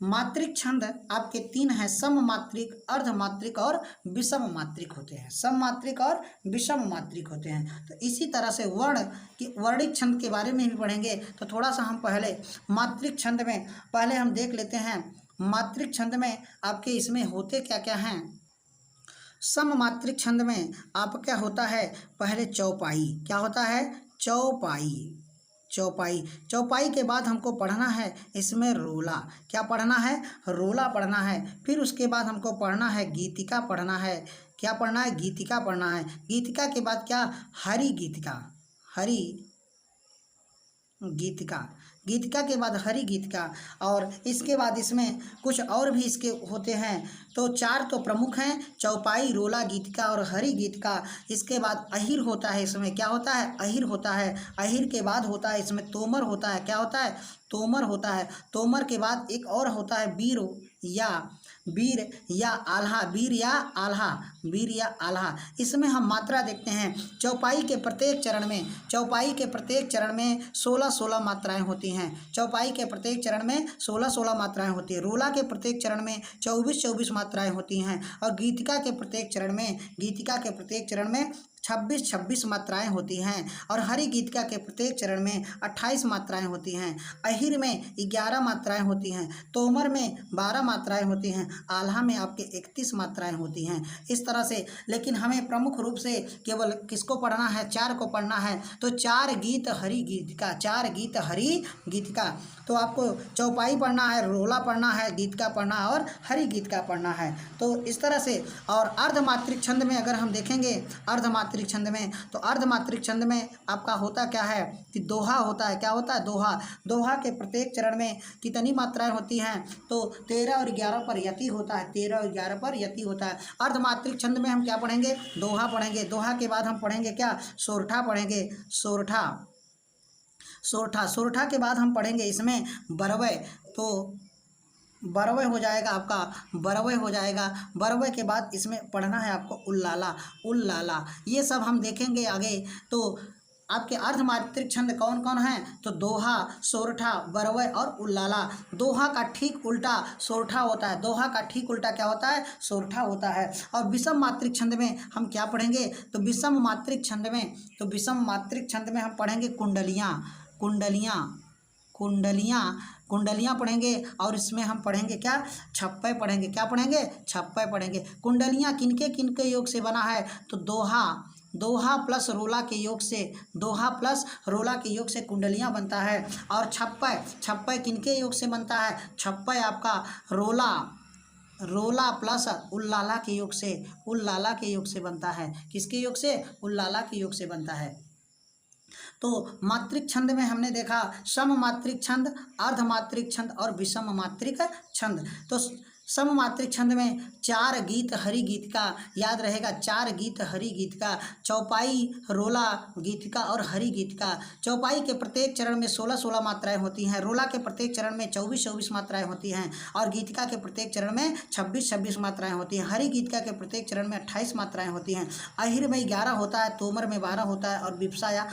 मात्रिक छंद आपके 3 हैं, सममात्रिक, अर्धमात्रिक और विषम मात्रिक होते हैं। सममात्रिक और विषम मात्रिक होते हैं। तो इसी तरह से वर्णिक छंद के बारे में भी पढ़ेंगे। तो थोड़ा सा हम पहले मात्रिक छंद में पहले हम देख लेते हैं। मात्रिक छंद में आपके इसमें होते क्या क्या हैं। सममात्रिक छंद में आप क्या होता है, पहले चौपाई। क्या होता है, चौपाई के बाद हमको पढ़ना है इसमें रोला। क्या पढ़ना है, रोला पढ़ना है। फिर उसके बाद हमको पढ़ना है गीतिका पढ़ना है। क्या पढ़ना है, गीतिका पढ़ना है। गीतिका के बाद क्या, हरि गीतिका के बाद हरि गीतिका। और इसके बाद इसमें कुछ और भी इसके होते हैं। तो 4 तो प्रमुख हैं, चौपाई, रोला, गीतिका और हरि गीतिका। इसके बाद अहिर होता है। इसमें क्या होता है, अहिर होता है। अहिर के बाद होता है इसमें तोमर होता है। क्या होता है, तोमर होता है। तोमर के बाद एक और होता है वीर या आल्हा। इसमें हम मात्रा देखते हैं। चौपाई के प्रत्येक चरण में 16 मात्राएं होती हैं। चौपाई के प्रत्येक चरण में 16 मात्राएं होती हैं। रोला के प्रत्येक चरण में 24 मात्राएं होती हैं। और गीतिका के प्रत्येक चरण में 26 मात्राएं होती हैं और हरि गीतिका के प्रत्येक चरण में 28 मात्राएं होती हैं। अहिर में 11 मात्राएं होती हैं, तोमर में 12 मात्राएं होती हैं, आल्हा में आपके 31 मात्राएं होती हैं। इस तरह से, लेकिन हमें प्रमुख रूप से केवल किसको पढ़ना है, 4 को पढ़ना है। तो 4 गीत हरि गीतिका, 4 गीत हरि गीतिका। तो आपको चौपाई पढ़ना है, रोला पढ़ना है, गीतिका पढ़ना है और हरि गीतिका पढ़ना है। तो इस तरह से, और अर्धमात्रिक छंद में अगर हम देखेंगे, अर्धमात्रिक छंद में, तो अर्धमात्रिक छंद में आपका होता क्या है कि दोहा होता है। क्या होता है? दोहा। दोहा के प्रत्येक चरण में कितनी मात्राएं होती हैं? तो 13 और 11 पर यति होता है, 13 और 11 पर यति होता है। अर्धमात्रिक छंद में हम क्या पढ़ेंगे? दोहा पढ़ेंगे। दोहा के बाद हम पढ़ेंगे क्या? सोरठा पढ़ेंगे, सोरठा। सोरठा के बाद हम पढ़ेंगे इसमें बरवय। तो बरवय हो जाएगा आपका, बरवय हो जाएगा। बरवय के बाद इसमें पढ़ना है आपको उल्लाला, उल्लाला। ये सब हम देखेंगे आगे। तो आपके अर्धमात्रिक छंद कौन कौन हैं? तो दोहा, सोरठा, बरवय और उल्लाला। दोहा का ठीक उल्टा सोरठा होता है, दोहा का ठीक उल्टा क्या होता है? सोरठा होता है। और विषम मात्रिक छंद में हम क्या पढ़ेंगे? तो विषम मात्रिक छंद में, तो विषम मात्रिक छंद में हम पढ़ेंगे कुंडलियाँ, कुंडलियाँ, कुंडलियाँ, कुंडलियाँ पढ़ेंगे। और इसमें हम पढ़ेंगे क्या? छप्पय पढ़ेंगे। क्या पढ़ेंगे? छप्पय पढ़ेंगे। कुंडलियाँ किनके किनके योग से बना है? तो दोहा, दोहा प्लस रोला के योग से, दोहा प्लस रोला के योग से कुंडलियाँ बनता है। और छप्पय, छप्पय किनके योग से बनता है? छप्पय आपका रोला, रोला प्लस उल्लाला के योग से, उल्लाला के योग से बनता है। किसके योग से? उल्लाला के योग से बनता है। तो मात्रिक छंद में हमने देखा सम मात्रिक छंद, अर्धमात्रिक छंद और विषम मात्रिक छंद। तो सम मात्रिक छंद में 4 गीत हरि गीतिका, याद रहेगा 4 गीत हरि गीतिका, चौपाई, रोला, गीतिका और हरि गीतिका। चौपाई के प्रत्येक चरण में 16-16 मात्राएं होती हैं, रोला के प्रत्येक चरण में 24-24 मात्राएं होती हैं और गीतिका के प्रत्येक चरण में 26-26 मात्राएं होती हैं। हरि गीतिका के प्रत्येक चरण में 28 मात्राएं होती हैं। अहिर में 11 होता है, तोमर में 12 होता है और विपसा या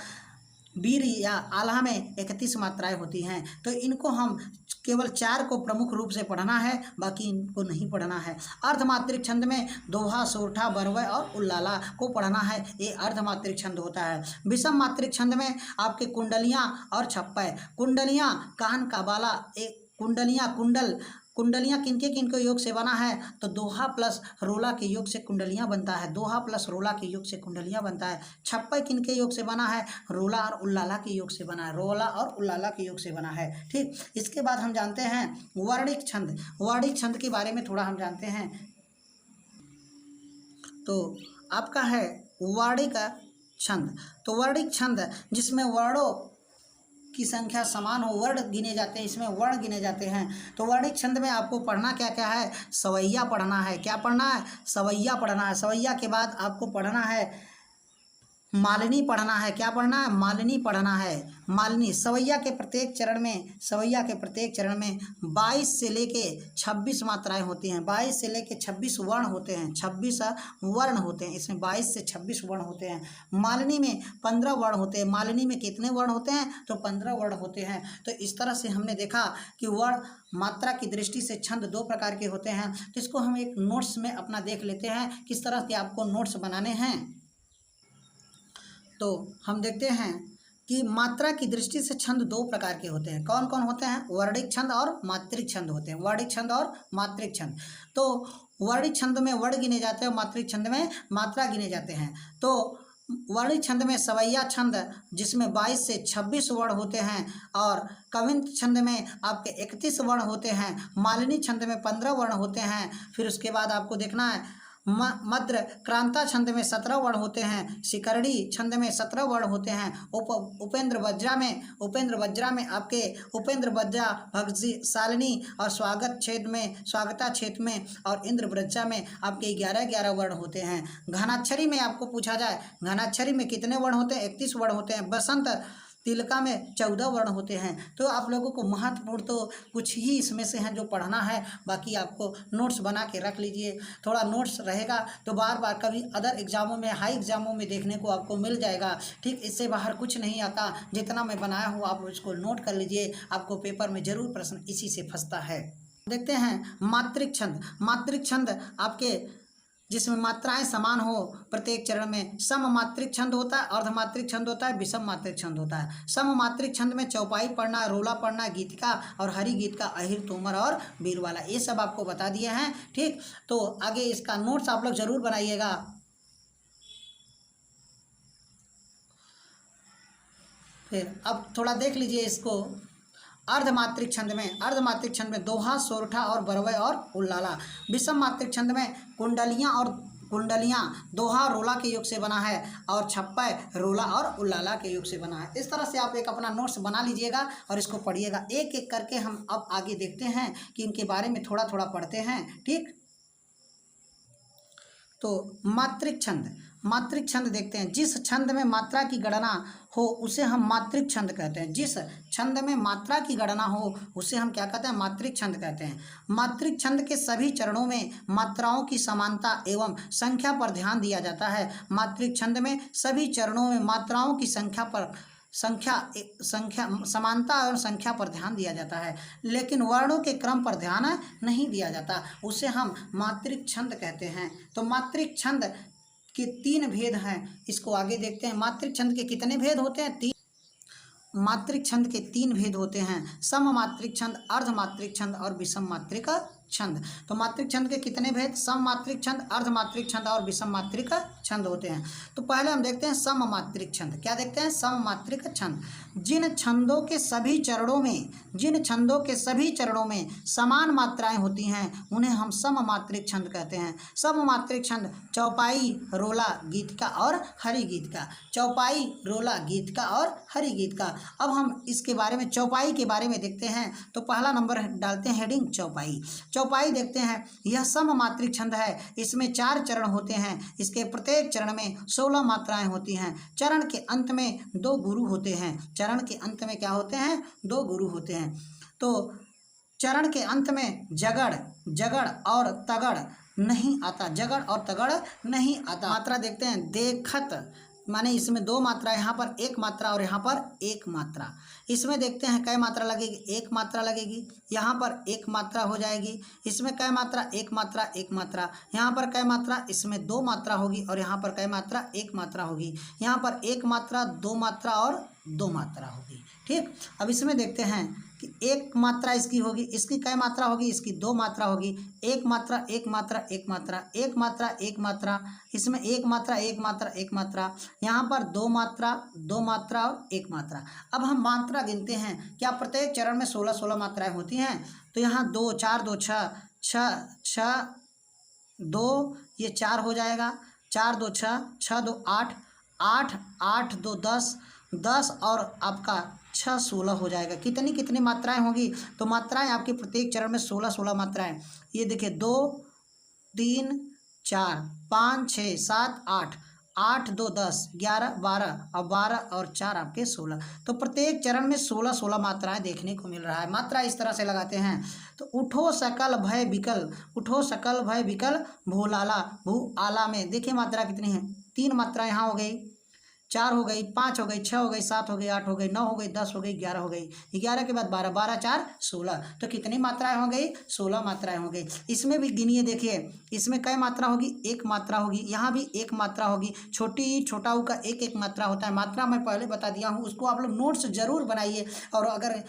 वीर या आल्हा में 31 मात्राएं होती हैं। तो इनको हम केवल 4 को प्रमुख रूप से पढ़ना है, बाकी इनको नहीं पढ़ना है। अर्धमात्रिक छंद में दोहा, सोरठा, बरवय और उल्लाला को पढ़ना है, ये अर्धमात्रिक छंद होता है। विषम मात्रिक छंद में आपके कुंडलियाँ और छप्पय। कुंडलियाँ कान का बाला, एक कुंडलियाँ, कुंडल, कुंडलियाँ किनके किनको योग से बना है? तो दोहा प्लस रोला के योग से कुंडलियाँ बनता है, दोहा प्लस रोला के योग से कुंडलियाँ बनता है। छप्पय किनके योग से बना है? रोला और उल्लाला के योग से बना है, रोला और उल्लाला के योग से बना है। ठीक, इसके बाद हम जानते हैं वर्णिक छंद। वर्णिक छंद के बारे में थोड़ा हम जानते हैं। तो आपका है वर्णिक छंद। तो वर्णिक छंद जिसमें वर्णों की संख्या समान हो, वर्ण गिने जाते हैं, इसमें वर्ण गिने जाते हैं। तो वर्णिक छंद में आपको पढ़ना क्या क्या है? सवैया पढ़ना है। क्या पढ़ना है? सवैया पढ़ना है। सवैया के बाद आपको पढ़ना है मालिनी पढ़ना है। क्या पढ़ना है? मालिनी पढ़ना है। मालिनी। सवैया के प्रत्येक चरण में, सवैया के प्रत्येक चरण में 22 से लेके 26 मात्राएं होती हैं, 22 से लेके 26 वर्ण होते हैं, 26 वर्ण होते हैं। इसमें 22 से 26 वर्ण होते हैं। मालिनी में 15 वर्ण होते हैं। मालिनी में कितने वर्ण होते हैं? तो 15 वर्ण होते हैं। तो इस तरह से हमने देखा कि वर्ण मात्रा की दृष्टि से छंद 2 प्रकार के होते हैं। तो इसको हम एक नोट्स में अपना देख लेते हैं, किस तरह के आपको नोट्स बनाने हैं। तो हम देखते हैं कि मात्रा की दृष्टि से छंद 2 प्रकार के होते हैं। कौन कौन होते हैं? वर्णिक छंद और मात्रिक छंद होते हैं। वर्णिक छंद और मात्रिक छंद। तो वर्णिक छंद में वर्ण गिने जाते हैं और मात्रिक छंद में मात्रा गिने जाते हैं। तो वर्णिक छंद में सवैया छंद जिसमें 22 से 26 वर्ण होते हैं और कविंत छंद में आपके 31 वर्ण होते हैं। मालिनी छंद में 15 वर्ण होते हैं। फिर उसके बाद आपको देखना है मद्र क्रांता छंद में 17 वर्ण होते हैं। शिकरणी छंद में 17 वर्ण होते हैं। उपेंद्र वज्रा में आपके उपेंद्र वज्रा, भक्ति शालिनी और स्वागत छेद में, स्वागता छेद में और इंद्र व्रजा में आपके 11 वर्ण होते हैं। घनाक्षरी में आपको पूछा जाए, घनाक्षरी में कितने वर्ण होते हैं? 31 वर्ण होते हैं। बसंत तिलका में 14 वर्ण होते हैं। तो आप लोगों को महत्वपूर्ण तो कुछ ही इसमें से हैं जो पढ़ना है, बाकी आपको नोट्स बना के रख लीजिए। थोड़ा नोट्स रहेगा तो बार बार कभी अदर एग्जामों में, हाई एग्जामों में देखने को आपको मिल जाएगा। ठीक, इससे बाहर कुछ नहीं आता। जितना मैं बनाया हूँ आप उसको नोट कर लीजिए, आपको पेपर में जरूर प्रश्न इसी से फंसता है। देखते हैं मात्रिक छंद। मात्रिक छंद आपके जिसमें मात्राएं समान हो प्रत्येक चरण में। सममात्रिक छंद होता है, अर्धमात्रिक छंद होता है, विषम मात्रिक छंद होता है। सममात्रिक छंद में चौपाई पढ़ना, रोला पढ़ना, गीतिका और हरि गीत का अहिर तोमर और बीरवाला, ये सब आपको बता दिए हैं। ठीक, तो आगे इसका नोट्स आप लोग जरूर बनाइएगा। फिर अब थोड़ा देख लीजिए इसको। अर्धमात्रिक छंद में दोहा, सोरठा और बरवय और उल्लाला। विषम मात्रिक छंद में कुंडलियां दोहा रोला के योग से बना है और छप्पय रोला और उल्लाला के योग से बना है। इस तरह से आप एक अपना नोट्स बना लीजिएगा और इसको पढ़िएगा। एक एक करके हम अब आगे देखते हैं कि इनके बारे में थोड़ा थोड़ा पढ़ते हैं। ठीक, तो मात्रिक छंद देखते हैं। जिस छंद में मात्रा की गणना हो उसे हम मात्रिक छंद कहते हैं। जिस छंद में मात्रा की गणना हो उसे हम क्या कहते हैं? मात्रिक छंद कहते हैं। मात्रिक छंद के सभी चरणों में मात्राओं की समानता एवं संख्या पर ध्यान दिया जाता है। मात्रिक छंद में सभी चरणों में मात्राओं की समानता और संख्या पर ध्यान दिया जाता है, लेकिन वर्णों के क्रम पर ध्यान नहीं दिया जाता, उसे हम मात्रिक छंद कहते हैं। तो मात्रिक छंद के 3 भेद हैं, इसको आगे देखते हैं। मात्रिक छंद के कितने भेद होते हैं? 3। मात्रिक छंद के 3 भेद होते हैं, सममात्रिक छंद, अर्धमात्रिक छंद और विषम मात्रिक छंद। तो मात्रिक छंद के कितने भेद? सममात्रिक छंद, अर्धमात्रिक छंद और विषम मात्रिक छंद होते हैं। तो पहले हम देखते हैं सममात्रिक छंद। क्या देखते हैं? सममात्रिक छंद। जिन छंदों के सभी चरणों में समान मात्राएं होती हैं उन्हें हम सममात्रिक छंद कहते हैं। सममात्रिक छंद चौपाई, रोला, गीतिका और हरि गीत का। चौपाई, रोला, गीतिका और हरि गीत का। अब हम इसके बारे में, चौपाई के बारे में देखते हैं। तो पहला नंबर डालते हैं हेडिंग चौपाई। चौपाई देखते हैं, यह सममात्रिक छंद है। इसमें 4 चरण होते हैं। इसके प्रत्येक चरण में 16 मात्राएं होती हैं। चरण के अंत में 2 गुरु होते हैं। चरण के अंत में क्या होते हैं? 2 गुरु होते हैं। तो चरण के अंत में जगड़ और तगड़ नहीं आता। जगड़ और तगड़ नहीं आता। मात्रा देखते हैं, देखत माने इसमें 2 मात्रा, यहाँ पर 1 मात्रा और यहाँ पर 1 मात्रा। इसमें देखते हैं कै मात्रा लगेगी? 1 मात्रा लगेगी। यहाँ पर 1 मात्रा हो जाएगी। इसमें कै मात्रा? 1 मात्रा, 1 मात्रा। यहाँ पर कै मात्रा? इसमें 2 मात्रा होगी और यहाँ पर कै मात्रा? 1 मात्रा होगी। यहाँ पर 1 मात्रा, 2 मात्रा और 2 मात्रा होगी। ठीक, अब इसमें देखते हैं कि 1 मात्रा इसकी होगी, इसकी कै मात्रा होगी? इसकी 2 मात्रा होगी। 1 मात्रा, 1 मात्रा, 1 मात्रा, 1 मात्रा, 1 मात्रा। इसमें 1 मात्रा, 1 मात्रा, 1 मात्रा। यहाँ पर 2 मात्रा, 2 मात्रा और 1 मात्रा। अब हम मात्रा गिनते हैं। क्या प्रत्येक चरण में 16 मात्राएं होती हैं? तो यहाँ 2, 4, 2, 6, 2, ये 4 हो जाएगा। 4, 2, 6, 2, 8, 8, 2, 10 और आपका 6, 16 हो जाएगा। कितनी मात्राएं होंगी? तो मात्राएं आपके प्रत्येक चरण में 16 मात्राएं। ये देखिए 2, 3, 4, 5, 6, 7, 8, 8, 2, 10, 11, 12 और 12 और 4 आपके 16। तो प्रत्येक चरण में 16 मात्राएं देखने को मिल रहा है। मात्रा इस तरह से लगाते हैं। तो उठो सकल भय विकल भूलाला, भू आला में देखिए मात्रा कितनी है? 3 मात्रा यहाँ हो गई, 4 हो गई, 5 हो गई, 6 हो गई, 7 हो गई, 8 हो गई, 9 हो गई, 10 हो गई, 11 हो गई। 11 के बाद 12, 12, 4, 16। तो कितनी मात्राएं हो गई? 16 मात्राएं हो गई। इसमें भी गिनिए, देखिए इसमें कै मात्रा होगी? 1 मात्रा होगी। यहाँ भी 1 मात्रा होगी। छोटा ऊ का 1 मात्रा होता है। मात्रा मैं पहले बता दिया हूँ, उसको आप लोग नोट्स जरूर बनाइए। और अगर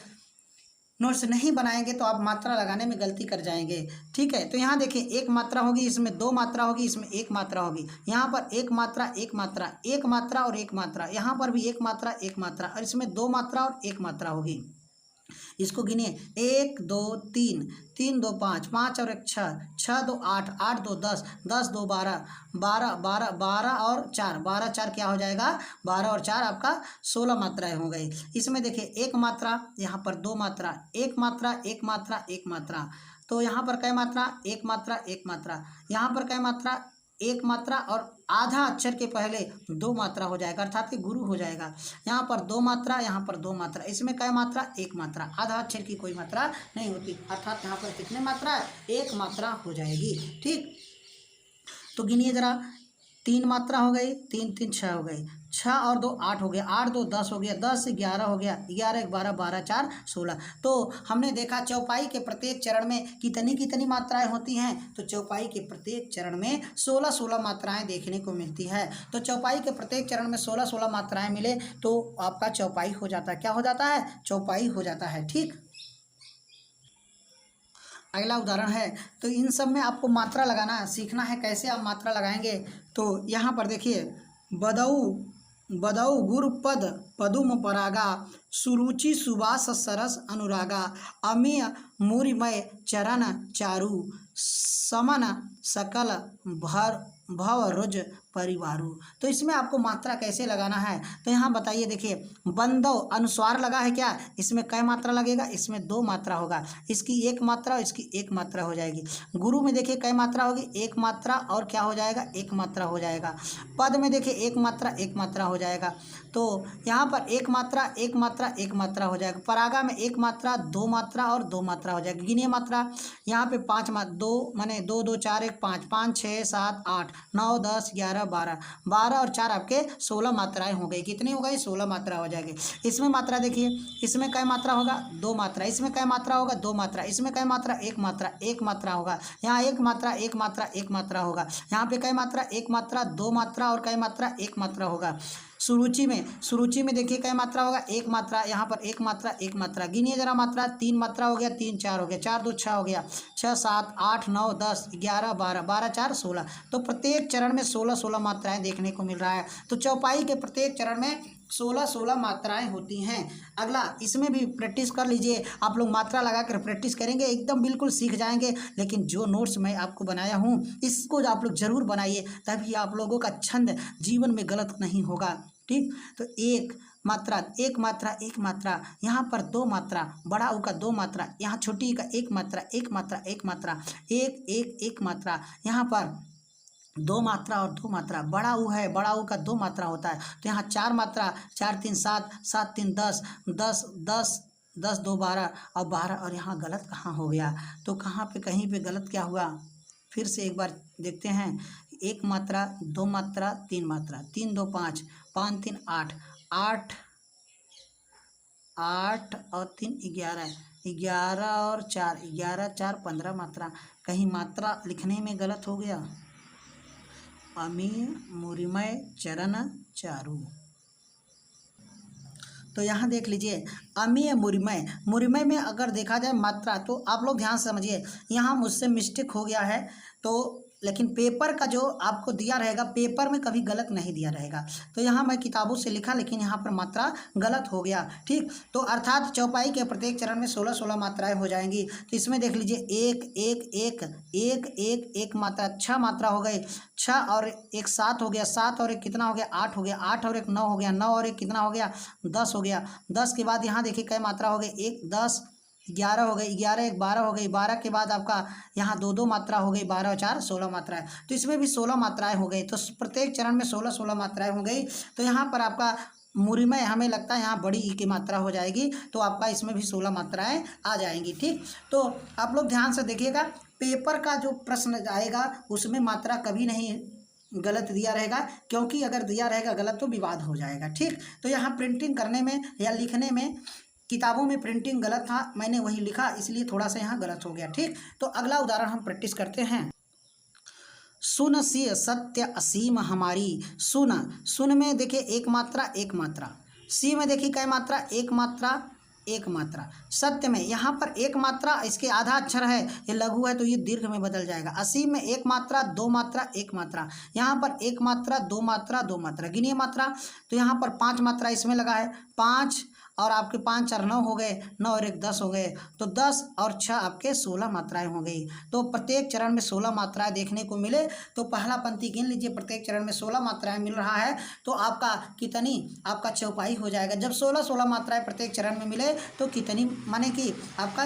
नोट्स नहीं बनाएंगे तो आप मात्रा लगाने में गलती कर जाएंगे। ठीक है, तो यहाँ देखिए 1 मात्रा होगी, इसमें 2 मात्रा होगी, इसमें 1 मात्रा होगी। यहाँ पर 1 मात्रा, 1 मात्रा, 1 मात्रा और 1 मात्रा। यहाँ पर भी 1 मात्रा, 1 मात्रा और इसमें 2 मात्रा और 1 मात्रा होगी। इसको गिनिए, 1, 2, 3, 3, 2, 5, 5 और 1, 6, 6, 2, 8, 8, 2, 10, 10, 2, 12, 12, 12, 12 और 4, 12, 4 क्या हो जाएगा? 12 और 4 आपका 16 मात्राएं हो गई। इसमें देखिए 1 मात्रा, यहाँ पर 2 मात्रा, 1 मात्रा, 1 मात्रा, 1 मात्रा। तो यहाँ पर कै मात्रा? 1 मात्रा, 1 मात्रा। यहाँ पर कै मात्रा? 1 मात्रा और आधा अक्षर के पहले 2 मात्रा हो जाएगा, अर्थात कि गुरु हो जाएगा। यहाँ पर 2 मात्रा, यहाँ पर 2 मात्रा। इसमें कै मात्रा? 1 मात्रा। आधा अक्षर की कोई मात्रा नहीं होती, अर्थात यहाँ पर कितने मात्रा? 1 मात्रा हो जाएगी। ठीक, तो गिनिए जरा, 3 मात्रा हो गई, 3, 3, 6 हो गई, 6 और 2 8 हो गया, 8 2 10 हो गया, 10 11 हो गया, 11 1 12, 12 4 16। तो हमने देखा चौपाई के प्रत्येक चरण में कितनी कितनी मात्राएं होती हैं, तो चौपाई के प्रत्येक चरण में 16 16 मात्राएं देखने को मिलती है। तो चौपाई के प्रत्येक चरण में 16 16 मात्राएं मिले तो आपका चौपाई हो जाता है। क्या हो जाता है? चौपाई हो जाता है। ठीक, अगला उदाहरण है, तो इन सब में आपको मात्रा लगाना सीखना है। कैसे आप मात्रा लगाएंगे? तो यहाँ पर देखिए, बदऊ बदऊ गुरुपद पदुम परागा, सुरुचि सुबास सरस अनुरागा, अमेय मूरिमय चरण चारु, समन सकल भर भव रुज परिवारु। तो इसमें आपको मात्रा कैसे लगाना है, तो यहाँ बताइए। देखिए, बंदव अनुस्वार लगा है क्या, इसमें कै मात्रा लगेगा? इसमें 2 मात्रा होगा। इसकी 1 मात्रा और इसकी 1 मात्रा हो जाएगी। गुरु में देखिए कै मात्रा होगी? 1 मात्रा और क्या हो जाएगा? 1 मात्रा हो जाएगा। पद में देखिए 1 मात्रा 1 मात्रा हो जाएगा। तो यहाँ पर 1 मात्रा 1 मात्रा 1 मात्रा हो जाएगा। परागा में 1 मात्रा 2 मात्रा और 2 मात्रा हो जाएगी। गिनिए मात्रा, यहाँ पे 5 2 माने 2 2 4 1 5 5 6 7 8 9 10 11 12 12 और 4 आपके 16 मात्राएं हो गई। कितनी हो गई? 16 मात्रा हो जाएगी। इसमें मात्रा देखिए, इसमें कै मात्रा होगा? 2 मात्रा। इसमें कै मात्रा होगा? 2 मात्रा। इसमें कै मात्रा? 1 मात्रा 1 मात्रा होगा। यहाँ 1 मात्रा 1 मात्रा 1 मात्रा होगा। यहाँ पे कै मात्रा? 1 मात्रा 2 मात्रा और कै मात्रा? 1 मात्रा होगा। सुरुचि में देखिए कै मात्रा होगा? 1 मात्रा। यहाँ पर 1 मात्रा 1 मात्रा। गिनिए जरा मात्रा, 3 मात्रा हो गया, 3 4 हो गया, 4 2 6 हो गया, 6 7 8 9 10 11 12 12 4 16। तो प्रत्येक चरण में 16 16 मात्राएं देखने को मिल रहा है। तो चौपाई के प्रत्येक चरण में 16 16 मात्राएं होती हैं। अगला, इसमें भी प्रैक्टिस कर लीजिए। आप लोग मात्रा लगा कर प्रैक्टिस करेंगे, एकदम बिल्कुल सीख जाएंगे। लेकिन जो नोट्स मैं आपको बनाया हूँ, इसको आप लोग जरूर बनाइए, तभी आप लोगों का छंद जीवन में गलत नहीं होगा। ठीक, तो 1 मात्रा 1 मात्रा 1 मात्रा, यहाँ पर 2 मात्रा, बड़ा ऊ का 2 मात्रा, यहाँ छोटी का 1 मात्रा 1 मात्रा 1 मात्रा, 1 1 1 मात्रा, यहाँ पर 2 मात्रा और 2 मात्रा। बड़ा ऊ है, बड़ा ऊ का 2 मात्रा होता है। तो यहाँ 4 मात्रा, 4 3 7 7 3 10 10 10 10 2 12 और 12। और यहाँ गलत कहाँ हो गया? तो कहाँ पे कहीं पे गलत क्या हुआ? फिर से एक बार देखते हैं। 1 मात्रा 2 मात्रा 3 मात्रा, 3 2 5 5 3 8 8 8 और 3 11 11 और 4 11 4 15 मात्रा। कहीं मात्रा लिखने में गलत हो गया? अमीय मुरिमय चरण चारु। तो यहाँ देख लीजिए, अमीय मुरिमय, मुरिमय में अगर देखा जाए मात्रा, तो आप लोग ध्यान से समझिए। यहाँ मुझसे मिस्टेक हो गया है, तो लेकिन पेपर का जो आपको दिया रहेगा, पेपर में कभी गलत नहीं दिया रहेगा। तो यहाँ मैं किताबों से लिखा, लेकिन यहाँ पर मात्रा गलत हो गया। ठीक, तो अर्थात चौपाई के प्रत्येक चरण में 16 16 मात्राएं हो जाएंगी। तो इसमें देख लीजिए, 1 1 1 1 1 1 मात्रा, 6 मात्रा हो गई, 6 और 1 7 हो गया, 7 और 1 कितना हो गया? 8 हो गया, 8 और 1 9 हो गया, 9 और 1 कितना हो गया? 10 हो गया। 10 के बाद यहाँ देखिए कै मात्रा हो गई? 1 10 11 हो गई, 11 1 12 हो गई, 12 के बाद आपका यहाँ 2 2 मात्रा हो गई, 12 और 4 16 मात्राएं। तो इसमें भी 16 मात्राएं हो गई। तो प्रत्येक चरण में 16 16 मात्राएं हो गई। तो यहाँ पर आपका मुरिमय हमें लगता है यहाँ बड़ी ई की मात्रा हो जाएगी, तो आपका इसमें भी 16 मात्राएं आ जाएंगी। ठीक, तो आप लोग ध्यान से देखिएगा, पेपर का जो प्रश्न आएगा उसमें मात्रा कभी नहीं गलत दिया रहेगा, क्योंकि अगर दिया रहेगा गलत तो विवाद हो जाएगा। ठीक, तो यहाँ प्रिंटिंग करने में या लिखने में, किताबों में प्रिंटिंग गलत था, मैंने वही लिखा, इसलिए थोड़ा सा यहाँ गलत हो गया। ठीक, तो अगला उदाहरण हम प्रैक्टिस करते हैं। सुन सी सत्य असीम हमारी, सुन, सुन में देखिए 1 मात्रा 1 मात्रा, सी में देखिए कै मात्रा? 1 मात्रा 1 मात्रा। सत्य में यहाँ पर 1 मात्रा, इसके आधा अक्षर है, ये लघु है तो ये दीर्घ में बदल जाएगा। असीम में 1 मात्रा 2 मात्रा 1 मात्रा, यहाँ पर 1 मात्रा 2 मात्रा 2 मात्रा। गिनिए मात्रा, तो यहाँ पर 5 मात्रा इसमें लगा है, 5 और आपके 5 4 9 हो गए, 9 और 1 10 हो गए। तो 10 और 6 आपके 16 मात्राएं हो गई। तो प्रत्येक चरण में 16 मात्राएं देखने को मिले। तो पहला पंक्ति गिन लीजिए, प्रत्येक चरण में 16 मात्राएं मिल रहा है, तो आपका कितनी, आपका चौपाई हो जाएगा। जब 16 16 मात्राएं प्रत्येक चरण में मिले तो कितनी, माने कि आपका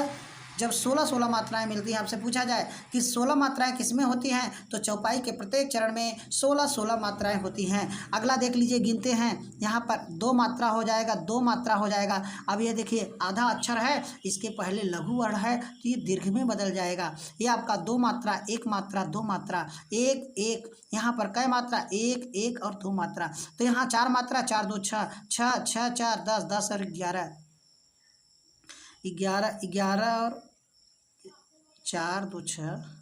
जब 16-16 मात्राएं मिलती हैं, आपसे पूछा जाए कि 16 मात्राएं किसमें होती हैं, तो चौपाई के प्रत्येक चरण में 16-16 मात्राएं होती हैं। अगला देख लीजिए, गिनते हैं, यहाँ पर 2 मात्रा हो जाएगा, 2 मात्रा हो जाएगा। अब ये देखिए आधा अक्षर है, इसके पहले लघु वर्ण है तो ये दीर्घ में बदल जाएगा। ये आपका 2 मात्रा, 1 मात्रा, 2 मात्रा, 1 1, यहाँ पर कै मात्रा, 1 1 और 2 मात्रा। तो यहाँ 4 मात्रा, 4 2 6, 6 6 4 10, 10 और 11, 11 11 और 4 2 6,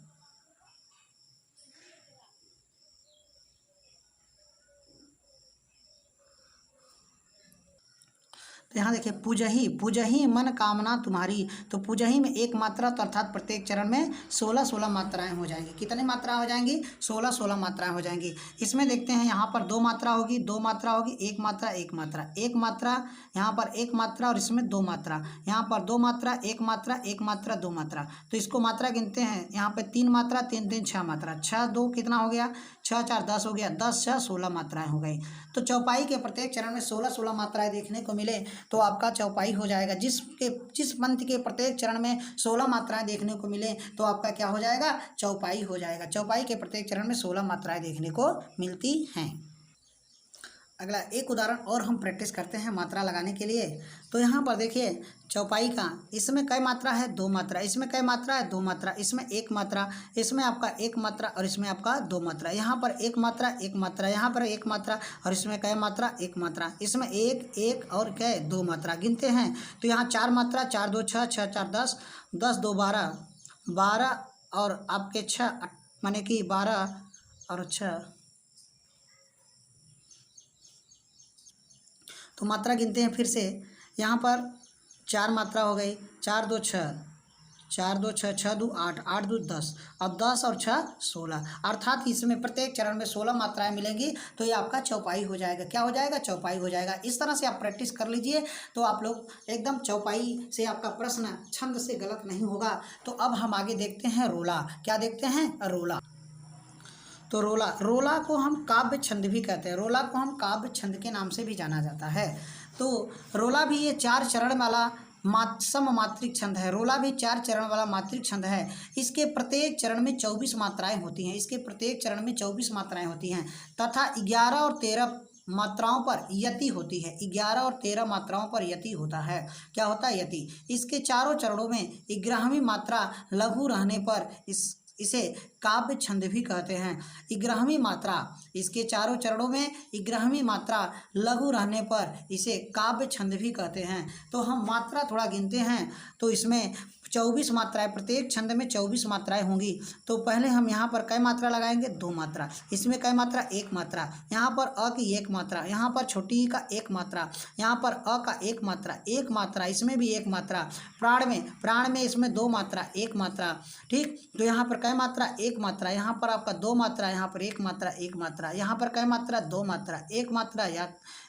तो यहाँ देखिए, पूजही पूजही मन कामना तुम्हारी। तो पूजही में 1 मात्रा, तो अर्थात प्रत्येक चरण में 16-16 मात्राएं हो जाएंगी। कितनी मात्रा हो जाएंगी? 16-16 मात्राएं हो जाएंगी। इसमें देखते हैं, यहाँ पर 2 मात्रा होगी, 2 मात्रा होगी, 1 मात्रा, 1 मात्रा, 1 मात्रा, यहाँ पर 1 मात्रा और इसमें 2 मात्रा, यहाँ पर 2 मात्रा, 1 मात्रा, 1 मात्रा, 2 मात्रा। तो इसको मात्रा गिनते हैं, यहाँ पर 3 मात्रा, 3 3 6 मात्रा, 6 2 कितना हो गया, 6 4 10 हो गया, 10 6 16 मात्राएं हो गई। तो चौपाई के प्रत्येक चरण में 16-16 मात्राएं देखने को मिले तो आपका चौपाई हो जाएगा। जिस पंथ के प्रत्येक चरण में 16 मात्राएं देखने को मिले तो आपका क्या हो जाएगा? चौपाई हो जाएगा। चौपाई के प्रत्येक चरण में 16 मात्राएं देखने को मिलती हैं। अगला एक उदाहरण और हम प्रैक्टिस करते हैं मात्रा लगाने के लिए। तो यहाँ पर देखिए, चौपाई का, इसमें कई मात्रा है? 2 मात्रा। इसमें कई मात्रा है? 2 मात्रा। इसमें 1 मात्रा, इसमें आपका 1 मात्रा और इसमें आपका 2 मात्रा। यहाँ पर 1 मात्रा, 1 मात्रा, यहाँ पर 1 मात्रा और इसमें कई मात्रा? 1 मात्रा। इसमें 1 1 और क्या? 2 मात्रा। गिनते हैं तो यहाँ 4 मात्रा, 4 2 6, 6 4 10, 10 2 12, 12 और आपके 6 माने कि 12 और 6। तो मात्रा गिनते हैं फिर से, यहाँ पर 4 मात्रा हो गई, 4 2 6, 4 2 6, 6 2 8, 8 2 10, अब 10 और 6 16, अर्थात इसमें प्रत्येक चरण में 16 मात्राएं मिलेंगी। तो ये आपका चौपाई हो जाएगा। क्या हो जाएगा? चौपाई हो जाएगा। इस तरह से आप प्रैक्टिस कर लीजिए तो आप लोग एकदम चौपाई से आपका प्रश्न छंद से गलत नहीं होगा। तो अब हम आगे देखते हैं रोला। क्या देखते हैं? रोला। तो रोला, रोला को हम काव्य छंद भी कहते हैं। रोला को हम काव्य छंद के नाम से भी जाना जाता है। तो रोला भी ये 4 चरण वाला सममात्रिक छंद है। रोला भी 4 चरण वाला मात्रिक छंद है। इसके प्रत्येक चरण में 24 मात्राएं होती हैं। इसके प्रत्येक चरण में 24 मात्राएं होती हैं तथा 11 और 13 मात्राओं पर यति होती है। 11 और 13 मात्राओं पर यति होता है। क्या होता है? यति। इसके चारों चरणों में 11वीं मात्रा लघु रहने पर इसे काव्य छंद भी कहते हैं। 11वीं मात्रा, इसके चारों चरणों में 11वीं मात्रा लघु रहने पर इसे काव्य छंद भी कहते हैं। तो हम मात्रा थोड़ा गिनते हैं। तो इसमें 24 मात्राएं, प्रत्येक छंद में 24 मात्राएं होंगी। तो पहले हम यहाँ पर कै मात्रा लगाएंगे? 2 मात्रा। इसमें कै मात्रा? 1 मात्रा। यहाँ पर अ की 1 मात्रा, यहाँ पर छोटी ई का 1 मात्रा, यहाँ पर अ का 1 मात्रा, 1 मात्रा, इसमें भी 1 मात्रा। प्राण में इसमें 2 मात्रा, 1 मात्रा। ठीक, तो यहाँ पर कै मात्रा? 1 मात्रा। यहाँ पर आपका 2 मात्रा, यहाँ पर 1 मात्रा, 1 मात्रा। यहाँ पर कै मात्रा? 2 मात्रा, 1 मात्रा, या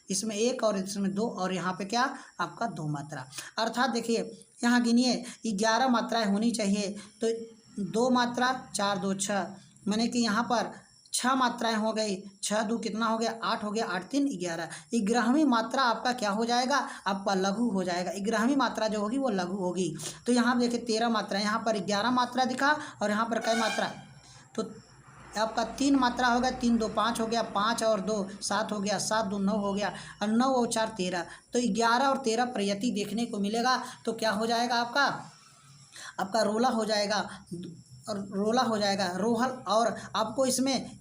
इसमें 1 और इसमें 2 और यहाँ पे क्या? आपका 2 मात्रा। अर्थात देखिए, यहाँ गिनिए 11 मात्राएं होनी चाहिए। तो 2 मात्रा, 4 2 6, मैंने कि यहाँ पर 6 मात्राएं हो गई। 6 2 कितना हो गया? 8 हो गया, 8 3 11। 11वीं मात्रा आपका क्या हो जाएगा? आपका लघु हो जाएगा। 11वीं मात्रा जो होगी वो लघु होगी। तो यहाँ देखिए 13 मात्रा, यहाँ पर 11 मात्रा दिखा और यहाँ पर कई मात्रा? तो आपका 3 मात्रा हो गया, 3 2 5 हो गया, 5 और 2 7 हो गया, 7 2 9 हो गया और 9 और 4 13। तो 11 और 13 प्रयति देखने को मिलेगा। तो क्या हो जाएगा? आपका रोला हो जाएगा, और रोला हो जाएगा, रोहल। और आपको इसमें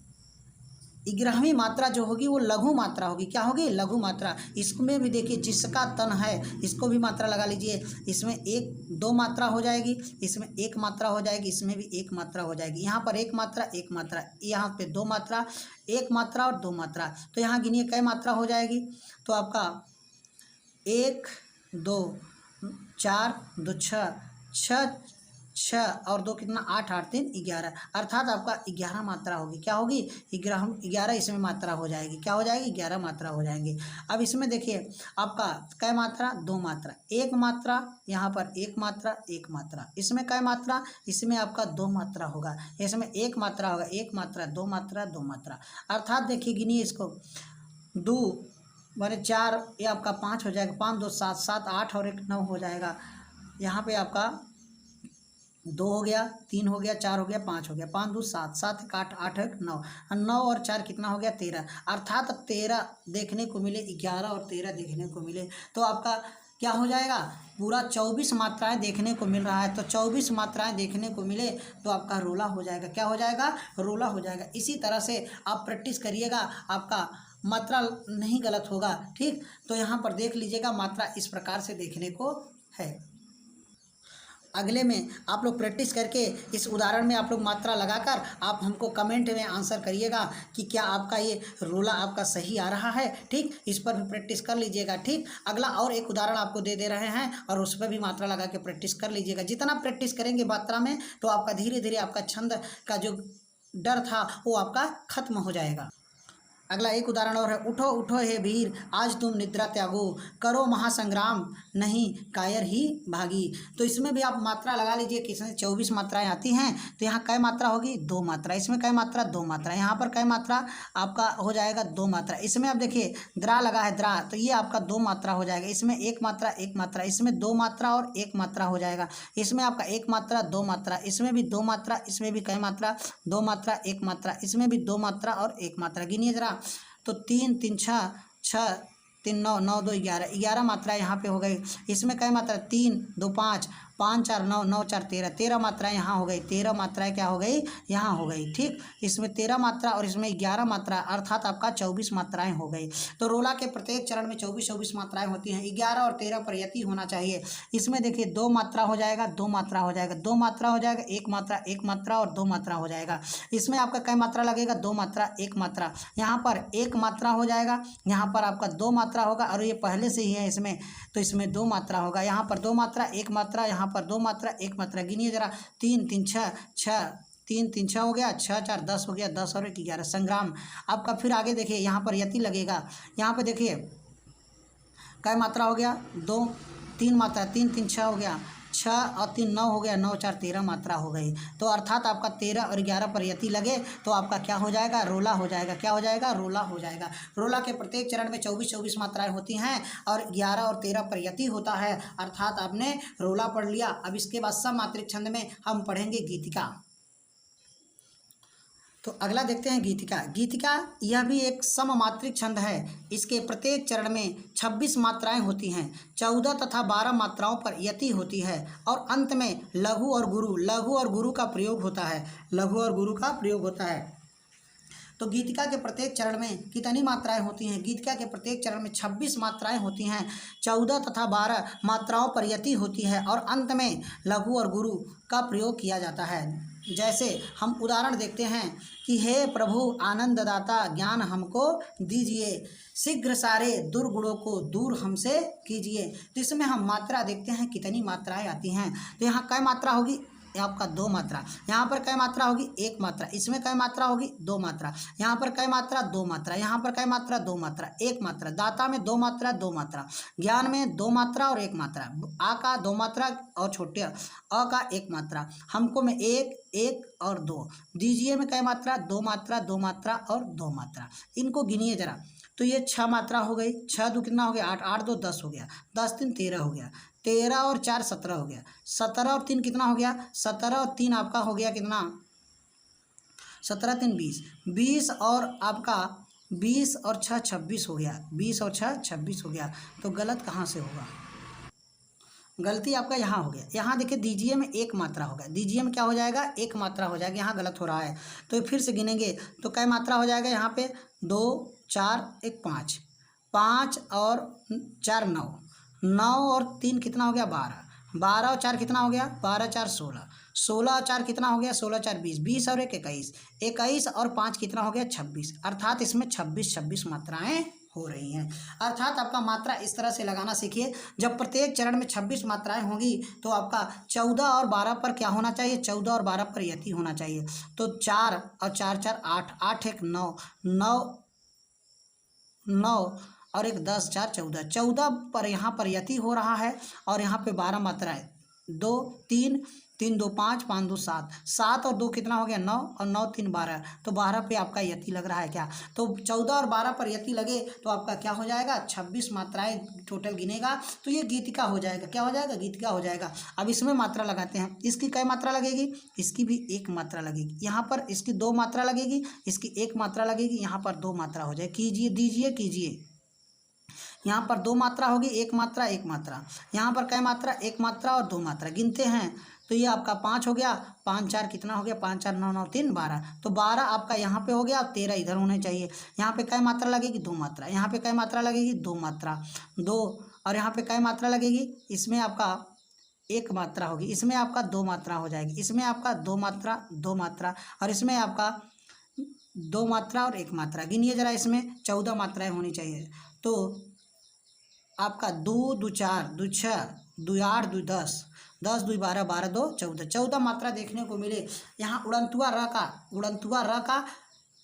11वीं मात्रा जो होगी वो लघु मात्रा होगी। क्या होगी? लघु मात्रा। इसमें भी देखिए, जिसका तन है इसको भी मात्रा लगा लीजिए। इसमें 2 मात्रा हो जाएगी, इसमें 1 मात्रा हो जाएगी, इसमें भी 1 मात्रा हो जाएगी। यहाँ पर 1 मात्रा, 1 मात्रा, यहाँ पे 2 मात्रा, 1 मात्रा और 2 मात्रा। तो यहाँ गिनिए कै मात्रा हो जाएगी? तो आपका 1 2 4 2 6, 6 और 2 कितना? 8 8 3 11, अर्थात आपका 11 मात्रा होगी। क्या होगी? 11 इसमें मात्रा हो जाएगी। क्या हो जाएगी? 11 मात्रा हो जाएंगे। अब इसमें देखिए आपका कै मात्रा? 2 मात्रा, 1 मात्रा, यहाँ पर 1 मात्रा, 1 मात्रा। इसमें कै मात्रा? इसमें आपका 2 मात्रा होगा। इसमें 1 मात्रा होगा, 1 मात्रा, 2 मात्रा, 2 मात्रा। अर्थात देखिए, गिनिए इसको, 2 माने 4, ये आपका 5 हो जाएगा, 5 2 7, 7 8 और 1 9 हो जाएगा। यहाँ पे आपका 2 हो गया, 3 हो गया, 4 हो गया, 5 हो गया, 5 दूनी 7, 7 एक 8, 8 एक 9, 9 और 4 कितना हो गया 13। अर्थात 13 देखने को मिले, 11 और 13 देखने को मिले, तो आपका क्या हो जाएगा, पूरा 24 मात्राएं देखने को मिल रहा है। तो 24 मात्राएं देखने को मिले तो आपका रोला हो जाएगा। क्या हो जाएगा, रोला हो जाएगा। इसी तरह से आप प्रैक्टिस करिएगा, आपका मात्रा नहीं गलत होगा। ठीक, तो यहाँ पर देख लीजिएगा, मात्रा इस प्रकार से देखने को है। अगले में आप लोग प्रैक्टिस करके इस उदाहरण में आप लोग मात्रा लगाकर आप हमको कमेंट में आंसर करिएगा कि क्या आपका ये रोला आपका सही आ रहा है। ठीक, इस पर भी प्रैक्टिस कर लीजिएगा। ठीक, अगला और एक उदाहरण आपको दे रहे हैं और उस पर भी मात्रा लगा के प्रैक्टिस कर लीजिएगा। जितना प्रैक्टिस करेंगे मात्रा में तो आपका धीरे धीरे आपका छंद का जो डर था वो आपका खत्म हो जाएगा। अगला एक उदाहरण और है, उठो उठो हे वीर आज तुम निद्रा त्यागो, करो महासंग्राम नहीं कायर ही भागी। तो इसमें भी आप मात्रा लगा लीजिए कि इसमें 24 मात्राएं आती हैं, तो यहाँ कै मात्रा होगी, 2 मात्रा। इसमें कै मात्रा, 2 मात्रा। यहाँ पर कै मात्रा आपका हो जाएगा 2 मात्रा। इसमें आप देखिए द्रा लगा है, द्रा, तो ये आपका 2 मात्रा हो जाएगा। इसमें 1 मात्रा 1 मात्रा, इसमें 2 मात्रा और 1 मात्रा हो जाएगा। इसमें आपका 1 मात्रा 2 मात्रा, इसमें भी 2 मात्रा, इसमें भी कै मात्रा 2 मात्रा 1 मात्रा, इसमें भी 2 मात्रा और 1 मात्रा। गिनिए जरा, तो 3 3 6, 6 3 9, 9 2 11, 11 मात्रा यहाँ पे हो गई। इसमें क्या मात्रा, 3 2 5, 5 4 9, 9 4 13, 13 मात्राएं यहाँ हो गई। 13 मात्राएं क्या हो गई, यहाँ हो गई। ठीक, इसमें 13 मात्रा और इसमें 11 मात्रा, अर्थात आपका 24 मात्राएं हो गई। तो रोला के प्रत्येक चरण में 24 मात्राएं होती हैं। 11 और 13 पर यति होना चाहिए। इसमें देखिए 2 मात्रा हो जाएगा, 2 मात्रा हो जाएगा, 2 मात्रा हो जाएगा, 1 मात्रा 1 मात्रा और 2 मात्रा हो जाएगा। इसमें आपका क्या मात्रा लगेगा, 2 मात्रा 1 मात्रा, यहाँ पर 1 मात्रा हो जाएगा, यहाँ पर आपका 2 मात्रा होगा और ये पहले से ही है इसमें, तो इसमें 2 मात्रा होगा। यहाँ पर 2 मात्रा 1 मात्रा, यहाँ पर 2 मात्रा 1 मात्रा। गिनिए जरा, 3 3 6, 6 3 3 6 हो गया, 6 4 10 हो गया, 10 और 1 11। संग्राम आपका। फिर आगे देखिए यहाँ पर यति लगेगा, यहाँ पर देखिए क्या मात्रा हो गया, 2 3 मात्रा, 3 3 6 हो गया, 6 और 3 9 हो गया, 9 4 13 मात्रा हो गई। तो अर्थात आपका 13 और 11 पर यति लगे तो आपका क्या हो जाएगा, रोला हो जाएगा। क्या हो जाएगा, रोला हो जाएगा। रोला के प्रत्येक चरण में 24 मात्राएं होती हैं और 11 और 13 पर यति होता है, अर्थात आपने रोला पढ़ लिया। अब इसके बाद सममात्रिक छंद में हम पढ़ेंगे गीतिका। तो अगला देखते हैं गीतिका। गीतिका यह भी एक सममात्रिक छंद है। इसके प्रत्येक चरण में 26 मात्राएं होती हैं, 14 तथा 12 मात्राओं पर यति होती है और अंत में लघु और गुरु का प्रयोग होता है। लघु और गुरु का प्रयोग होता है। तो गीतिका के प्रत्येक चरण में कितनी मात्राएं होती हैं, गीतिका के प्रत्येक चरण में 26 मात्राएं होती हैं, 14 तथा 12 मात्राओं पर यति होती है और अंत में लघु और गुरु का प्रयोग किया जाता है। जैसे हम उदाहरण देखते हैं कि हे प्रभु आनंद दाता ज्ञान हमको दीजिए, शीघ्र सारे दुर्गुणों को दूर हमसे कीजिए। तो इसमें हम मात्रा देखते हैं कितनी मात्राएं आती हैं। तो यहाँ कै मात्रा होगी, आपका 2 मात्रा। यहाँ पर कै मात्रा होगी, 1 मात्रा। इसमें कै मात्रा होगी, 2 मात्रा। यहाँ पर कै मात्रा, 2 मात्रा। यहाँ पर कै मात्रा, 2 मात्रा 1 मात्रा। दाता में 2 मात्रा 2 मात्रा, ज्ञान में 2 मात्रा और 1 मात्रा, आ का 2 मात्रा और छोटे अ का 1 मात्रा, हमको में 1 1 और 2, दीजिए में कै मात्रा, 2 मात्रा 2 मात्रा और 2 मात्रा। इनको गिनिए जरा, तो ये 6 मात्रा हो गई। 6 दो कितना हो गया, 8 8 2 10 हो गया, 10 3 13 हो गया, 13 और 4 17 हो गया, 17 और 3 कितना हो गया, 17 और 3 आपका हो गया कितना, 17 3 20, 20 और आपका 20 और 6 26 हो गया, 20 और 6 26 हो गया। तो गलत कहाँ से होगा, गलती आपका यहाँ हो गया। यहाँ देखिए दीजिए में 1 मात्रा होगा, दीजिए में क्या हो जाएगा, 1 मात्रा हो जाएगा, यहाँ गलत हो रहा है। तो फिर से गिनेंगे तो कै मात्रा हो जाएगा, यहाँ पे 2 4 1 5, 5 और 4 9, 9 और 3 कितना हो गया, 12, 12 और 4 कितना हो गया, 12 4 16, 16 और 4 कितना हो गया, 16 4 20, 20 और 1 21, 21 और 5 कितना हो गया, 26। अर्थात इसमें 26 मात्राएं हो रही हैं। अर्थात आपका मात्रा इस तरह से लगाना सीखिए। जब प्रत्येक चरण में 26 मात्राएं होंगी तो आपका 14 और 12 पर क्या होना चाहिए, 14 और 12 पर यति होना चाहिए। तो 4 और 4 4 8, 8 1 9, 9 9 और 1 10, 4 14, 14 पर यहाँ पर यति हो रहा है और यहाँ पे 12 मात्राएं, 2 3 3 2 5, 5 2 7, 7 और 2 कितना हो गया 9, और 9 3 12, तो 12 पे आपका यति लग रहा है क्या? तो 14 और 12 पर यति लगे तो आपका क्या हो जाएगा? 26 मात्राएं टोटल गिनेगा, तो ये गीतिका हो जाएगा। क्या हो जाएगा? गीतिका हो जाएगा। अब इसमें मात्रा लगाते हैं। इसकी कई मात्रा लगेगी? इसकी भी 1 मात्रा लगेगी। यहाँ पर इसकी 2 मात्रा लगेगी, इसकी 1 मात्रा लगेगी, यहाँ पर 2 मात्रा हो जाए। कीजिए, दीजिए, कीजिए। यहाँ पर 2 मात्रा होगी, 1 मात्रा, 1 मात्रा। यहाँ पर कई मात्रा? 1 मात्रा और 2 मात्रा। गिनते हैं तो ये आपका 5 हो गया, 5 4 कितना हो गया? 5 4 9 9 3 12, तो 12 आपका यहाँ पे हो गया, और 13 इधर होने चाहिए। यहाँ पे कई मात्रा लगेगी? 2 मात्रा। यहाँ पे कई मात्रा लगेगी? 2 मात्रा, 2, और यहाँ पे कई मात्रा लगेगी? इसमें आपका 1 मात्रा होगी, इसमें आपका 2 मात्रा हो जाएगी, इसमें आपका 2 मात्रा, 2 मात्रा, और इसमें आपका 2 मात्रा और 1 मात्रा। गिनिए जरा, इसमें 14 मात्राएं होनी चाहिए। तो आपका 2 2 4 2 6 2 8 2 10, 10 2 12, 12 2 14, 14 मात्रा देखने को मिले। यहाँ उड़नतुआ र का, उड़नतुआ र का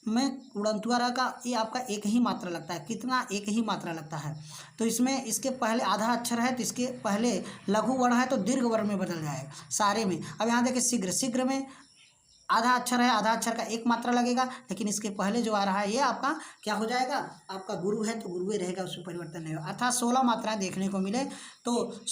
में उड़नतुआ र का ये आपका 1 ही मात्रा लगता है। कितना? 1 ही मात्रा लगता है। तो इसमें इसके पहले आधा अक्षर है तो इसके पहले लघु वर्ण है तो दीर्घ वर्ण में बदल जाएगा सारे में। अब यहाँ देखिए शीघ्र, शीघ्र में आधा अक्षर है, आधा अक्षर का 1 मात्रा लगेगा, लेकिन इसके पहले जो आ रहा है ये आपका क्या हो जाएगा? आपका गुरु है तो गुरुए रहेगा, उसमें परिवर्तन नहीं होगा। अर्थात 16 मात्राएं देखने को मिले। तो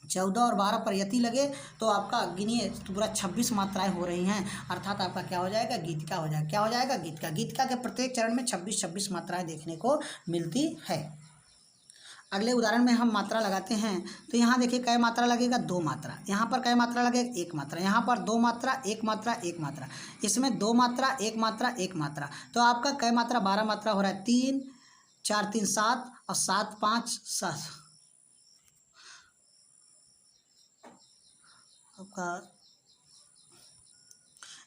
14 और 12 पर यति लगे तो आपका गिनिए तो पूरा 26 मात्राएं हो रही हैं। अर्थात आपका क्या हो जाएगा? गीतिका हो जाएगा। क्या हो जाएगा? गीतिका। गीतिका के प्रत्येक चरण में 26 मात्राएं देखने को मिलती है। अगले उदाहरण में हम मात्रा लगाते हैं। तो यहाँ देखिए कै मात्रा लगेगा? 2 मात्रा। यहाँ पर कै मात्रा लगेगा? 1 मात्रा। यहाँ पर 2 मात्रा, 1 मात्रा, 1 मात्रा। इसमें 2 मात्रा, 1 मात्रा, 1 मात्रा। तो आपका कै मात्रा? 12 मात्रा हो रहा है। 3 4 3 7 और 7 5 7 आपका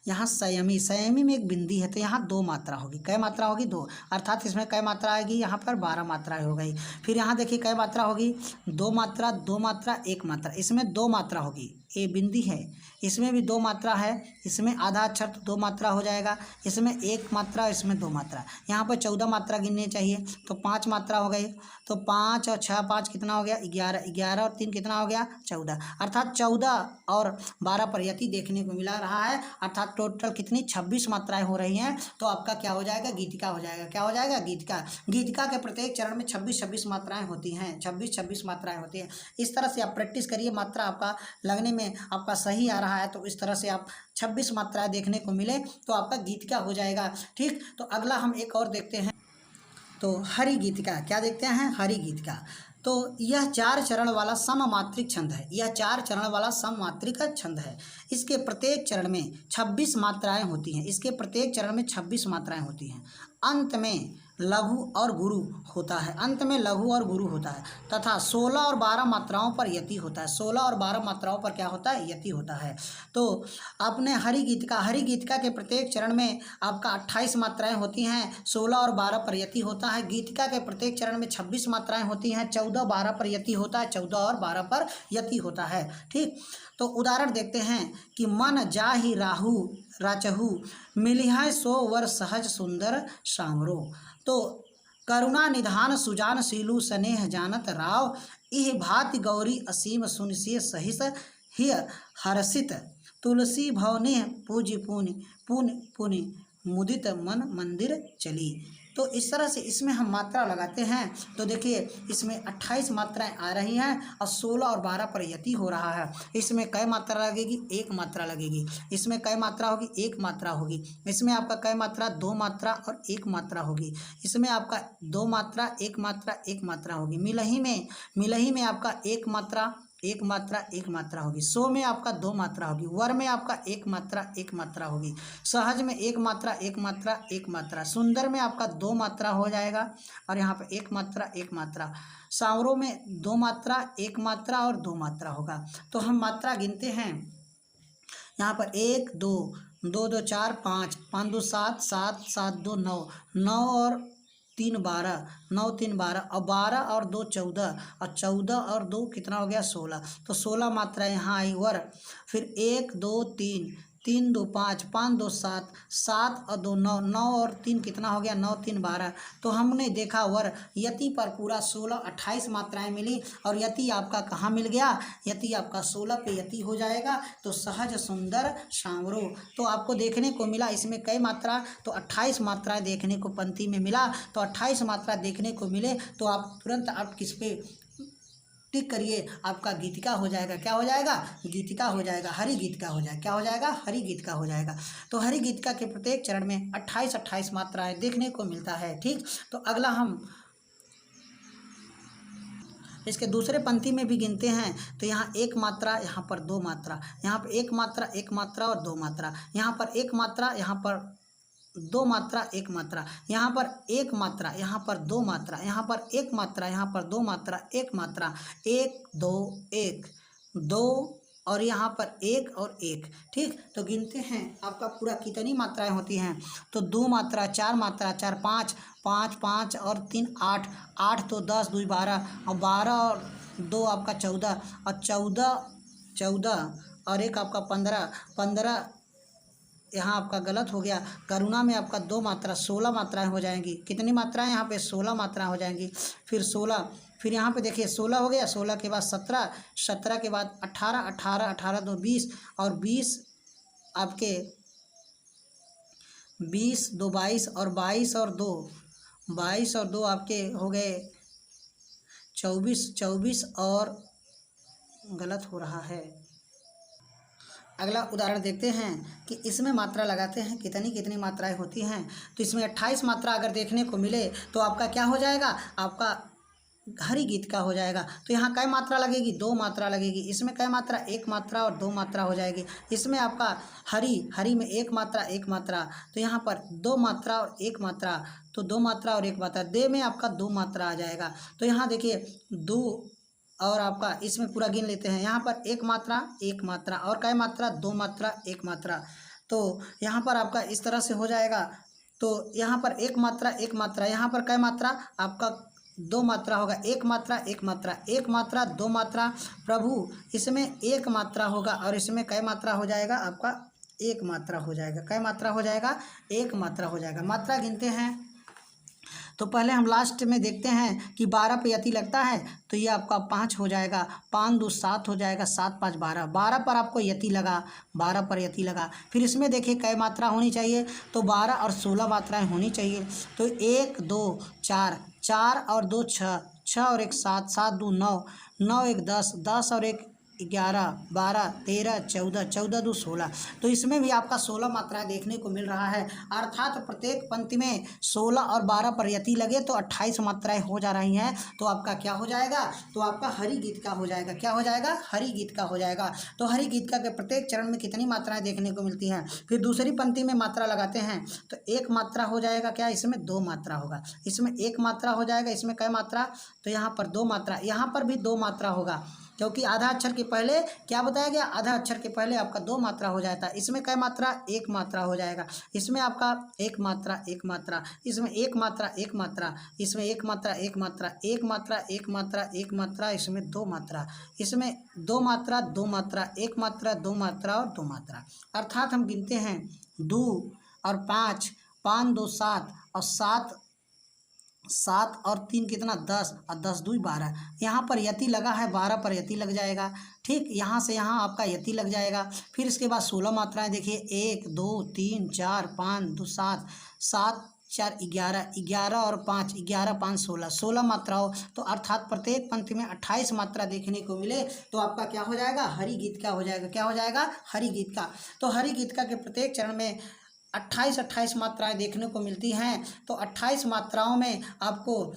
यहाँ संयमी, संयमी में एक बिंदी है तो यहाँ 2 मात्रा होगी। कै मात्रा होगी? 2, अर्थात इसमें कै मात्रा आएगी? यहाँ पर 12 मात्राएं हो गई। फिर यहाँ देखिए कै मात्रा होगी? 2 मात्रा, 2 मात्रा, 1 मात्रा। इसमें 2 मात्रा होगी, ये बिंदी है, इसमें भी 2 मात्रा है, इसमें आधा अक्षर तो 2 मात्रा हो जाएगा, इसमें 1 मात्रा, इसमें 2 मात्रा। यहाँ पर 14 मात्रा गिननी चाहिए तो 5 मात्रा हो गई। तो 5 और 6 5 कितना हो गया? 11, 11 और 3 कितना हो गया? 14। अर्थात 14 और 12 पर यति देखने को मिला रहा है। अर्थात टोटल कितनी? 26 मात्राएं हो रही हैं। तो आपका क्या हो जाएगा? गीतिका हो जाएगा। क्या हो जाएगा? गीतिका। गीतिका के प्रत्येक चरण में 26 मात्राएं होती हैं, 26 मात्राएं होती हैं। इस तरह से आप प्रैक्टिस करिए, मात्रा आपका लगने में आपका सही आ रहा है तो इस तरह से आप 26 मात्राएं देखने को मिले तो आपका गीतिका हो जाएगा। ठीक, तो अगला हम एक और देखते हैं। तो हरि गीतिका। क्या देखते हैं? हरि गीतिका। तो यह 4 चरण वाला सममात्रिक छंद है। यह 4 चरण वाला सममात्रिक छंद है। इसके प्रत्येक चरण में 26 मात्राएं होती हैं। इसके प्रत्येक चरण में 26 मात्राएं होती हैं। अंत में लघु और गुरु होता है। अंत में लघु और गुरु होता है तथा 16 और 12 मात्राओं पर यति होता है। 16 और 12 मात्राओं पर क्या होता है? यति होता है। तो आपने हरि गीतिका के प्रत्येक चरण में आपका 28 मात्राएं होती हैं, 16 और 12 पर यति होता है। गीतिका के प्रत्येक चरण में 26 मात्राएं होती हैं, 14 12 पर यति होता है, 14 और 12 पर यति होता है। ठीक, तो उदाहरण देखते हैं कि मन जाहि राहु राचहु मिलिहा सो वर सहज सुंदर सांवरो। तो करुणा निधान सुजान सीलू स्नेह जानत राव इह भाति गौरी असीम सुनसिय सहिस हिय हर्षित तुलसी भवने पूज्य पुनि पुनि पुनि मुदित मन मंदिर चली। तो इस तरह से इसमें हम मात्रा लगाते हैं। तो देखिए इसमें 28 मात्राएं आ रही हैं और 16 और 12 पर यति हो रहा है। इसमें कै मात्रा लगेगी? 1 मात्रा लगेगी। इसमें कै मात्रा होगी? 1 मात्रा होगी। इसमें आपका कै मात्रा? 2 मात्रा और 1 मात्रा होगी। इसमें आपका 2 मात्रा, 1 मात्रा, 1 मात्रा होगी। मिलही में आपका 1 मात्रा, 1 मात्रा, 1 मात्रा होगी। सो में आपका 2 मात्रा होगी। वर में आपका 1 मात्रा, 1 मात्रा होगी। सहज में 1 मात्रा, 1 मात्रा, 1 मात्रा। सुंदर में आपका 2 मात्रा हो जाएगा और यहाँ पर 1 मात्रा, 1 मात्रा। सांवरों में 2 मात्रा, 1 मात्रा और 2 मात्रा होगा। तो हम मात्रा गिनते हैं। यहाँ पर 1 2 2 2 4 5 5 2 7 7 7 2 9 9 और 3 12 9 3 12 और 12 और 2 14 और 14 और 2 कितना हो गया? 16। तो 16 मात्रा यहाँ आई। वर फिर 1 2 3 3 2 5, 5 2 7, 7 और 2 9, 9 और 3 कितना हो गया, 9 3 12। तो हमने देखा वर यति पर पूरा 16 28 मात्राएं मिली। और यति आपका कहाँ मिल गया, यति आपका 16 पे यति हो जाएगा। तो सहज सुंदर सांवरो, तो आपको देखने को मिला इसमें कई मात्रा, तो 28 मात्राएं देखने को पंक्ति में मिला। तो 28 मात्रा देखने को मिले तो आप तुरंत आप किस पे टिक करिए, आपका गीतिका हो जाएगा। क्या हो जाएगा, गीतिका हो जाएगा, हरि गीतिका हो जाएगा। क्या हो जाएगा, हरि गीतिका हो जाएगा। तो हरि गीतिका के प्रत्येक चरण में 28 मात्राएं देखने को मिलता है। ठीक, तो अगला हम इसके दूसरे पंक्ति में भी गिनते हैं। तो यहाँ एक मात्रा, यहाँ पर दो मात्रा, यहाँ पर एक मात्रा और दो मात्रा, यहाँ पर एक मात्रा, यहाँ पर दो मात्रा, एक मात्रा, यहाँ पर एक मात्रा, यहाँ पर दो मात्रा, यहाँ पर एक मात्रा, यहाँ पर दो मात्रा, एक मात्रा, एक दो एक दो, और यहाँ पर एक और एक। ठीक, तो गिनते हैं आपका पूरा कितनी मात्राएं होती हैं। तो दो मात्रा, चार मात्रा, चार पाँच, पाँच पाँच और तीन आठ, आठ तो 10 2 12, और 12 और दो आपका 14, और 14 और एक आपका 15, 15 यहाँ आपका गलत हो गया। करुणा में आपका दो मात्रा, 16 मात्राएं हो जाएंगी। कितनी मात्राएं यहाँ पे, 16 मात्राएं हो जाएंगी। फिर 16, फिर यहाँ पे देखिए 16 हो गया, 16 के बाद 17, 17 के बाद 18, 18 18 2 20, और 20 आपके 20 2 22, और 22 और 2 आपके हो गए 24, 24 और गलत हो रहा है। अगला उदाहरण देखते हैं कि इसमें मात्रा लगाते हैं कितनी कितनी मात्राएं होती हैं। तो इसमें 28 मात्रा अगर देखने को मिले तो आपका क्या हो जाएगा, आपका हरि गीत का हो जाएगा। तो यहाँ कै मात्रा लगेगी, दो मात्रा लगेगी। इसमें कै मात्रा, एक मात्रा और दो मात्रा हो जाएगी। इसमें आपका हरि में एक मात्रा, तो यहाँ पर दो मात्रा और एक मात्रा, तो दो मात्रा और एक मात्रा, दे में आपका दो मात्रा आ जाएगा। तो यहाँ देखिए दो, और आपका इसमें पूरा गिन लेते हैं। यहाँ पर एक मात्रा और कै मात्रा, दो मात्रा एक मात्रा। तो यहाँ पर आपका इस तरह से हो जाएगा। तो यहाँ पर एक मात्रा, यहाँ पर कै मात्रा, आपका दो मात्रा होगा। एक मात्रा दो मात्रा, प्रभु इसमें एक मात्रा होगा, और इसमें कै मात्रा हो जाएगा, आपका एक मात्रा हो जाएगा। कै मात्रा हो जाएगा, एक मात्रा हो जाएगा। मात्रा गिनते हैं। तो पहले हम लास्ट में देखते हैं कि 12 पे यति लगता है, तो ये आपका 5 हो जाएगा, 5 2 7 हो जाएगा, 7 5 12, 12 पर आपको यति लगा, 12 पर यति लगा। फिर इसमें देखिए कै मात्रा होनी चाहिए, तो 12 और 16 मात्राएं होनी चाहिए। तो 1 2 4, 4 और 2 6, 6 और 1 7, 7 2 9, 9 1 10, 10 और 1 11 12 13 14, 14 2 16। तो इसमें भी आपका 16 मात्राएं देखने को मिल रहा है। अर्थात प्रत्येक पंक्ति में 16 और 12 पर यति लगे तो 28 मात्राएं हो जा रही हैं। तो आपका क्या हो जाएगा, तो आपका हरि गीत का हो जाएगा। क्या हो जाएगा, हरि गीत का हो जाएगा। तो हरि गीत का के प्रत्येक चरण में कितनी मात्राएं देखने को मिलती हैं। फिर दूसरी पंक्ति में मात्रा लगाते हैं, तो एक मात्रा हो जाएगा, क्या इसमें दो मात्रा होगा, इसमें एक मात्रा हो जाएगा। इसमें कै मात्रा, तो यहाँ पर दो मात्रा, यहाँ पर भी दो मात्रा होगा, क्योंकि आधा अक्षर के पहले क्या बताया गया, आधा अक्षर के पहले आपका दो मात्रा हो जाता है। इसमें कै मात्रा, एक मात्रा हो जाएगा। इसमें आपका एक मात्रा, इसमें एक मात्रा, इसमें एक मात्रा, एक मात्रा, इसमें दो मात्रा, इसमें दो मात्रा, एक मात्रा, दो मात्रा और दो मात्रा। अर्थात हम गिनते हैं 2 और 5, 5 2 7, और 7 और 3 कितना 10, और 10 2 12। यहाँ पर यति लगा है, 12 पर यति लग जाएगा। ठीक, यहाँ से यहाँ आपका यति लग जाएगा। फिर इसके बाद 16 मात्राएं देखिए, 1 2 3 4 5 2 7, 7 4 11, 11 और 5, 11 5 16, 16 मात्राओं। तो अर्थात प्रत्येक पंक्ति में 28 मात्रा देखने को मिले तो आपका क्या हो जाएगा, हरि गीत का हो जाएगा। क्या हो जाएगा, हरि गीत का। तो हरि गीत का के प्रत्येक चरण में 28 मात्राएं देखने को मिलती हैं। तो 28 मात्राओं में आपको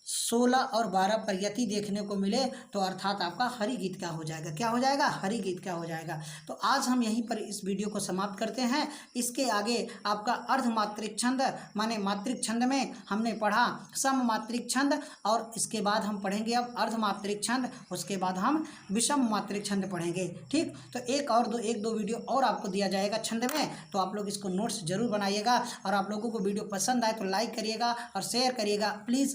16 और 12 पर यति देखने को मिले तो अर्थात आपका हरि गीत का हो जाएगा। क्या हो जाएगा, हरि गीत का हो जाएगा। तो आज हम यहीं पर इस वीडियो को समाप्त करते हैं। इसके आगे आपका अर्धमात्रिक छंद माने मात्रिक छंद में हमने पढ़ा सममात्रिक छंद, और इसके बाद हम पढ़ेंगे अब अर्धमात्रिक छंद, उसके बाद हम विषम मात्रिक छंद पढ़ेंगे। ठीक, तो एक दो वीडियो और आपको दिया जाएगा छंद में, तो आप लोग इसको नोट्स जरूर बनाइएगा। और आप लोगों को वीडियो पसंद आए तो लाइक करिएगा और शेयर करिएगा प्लीज़।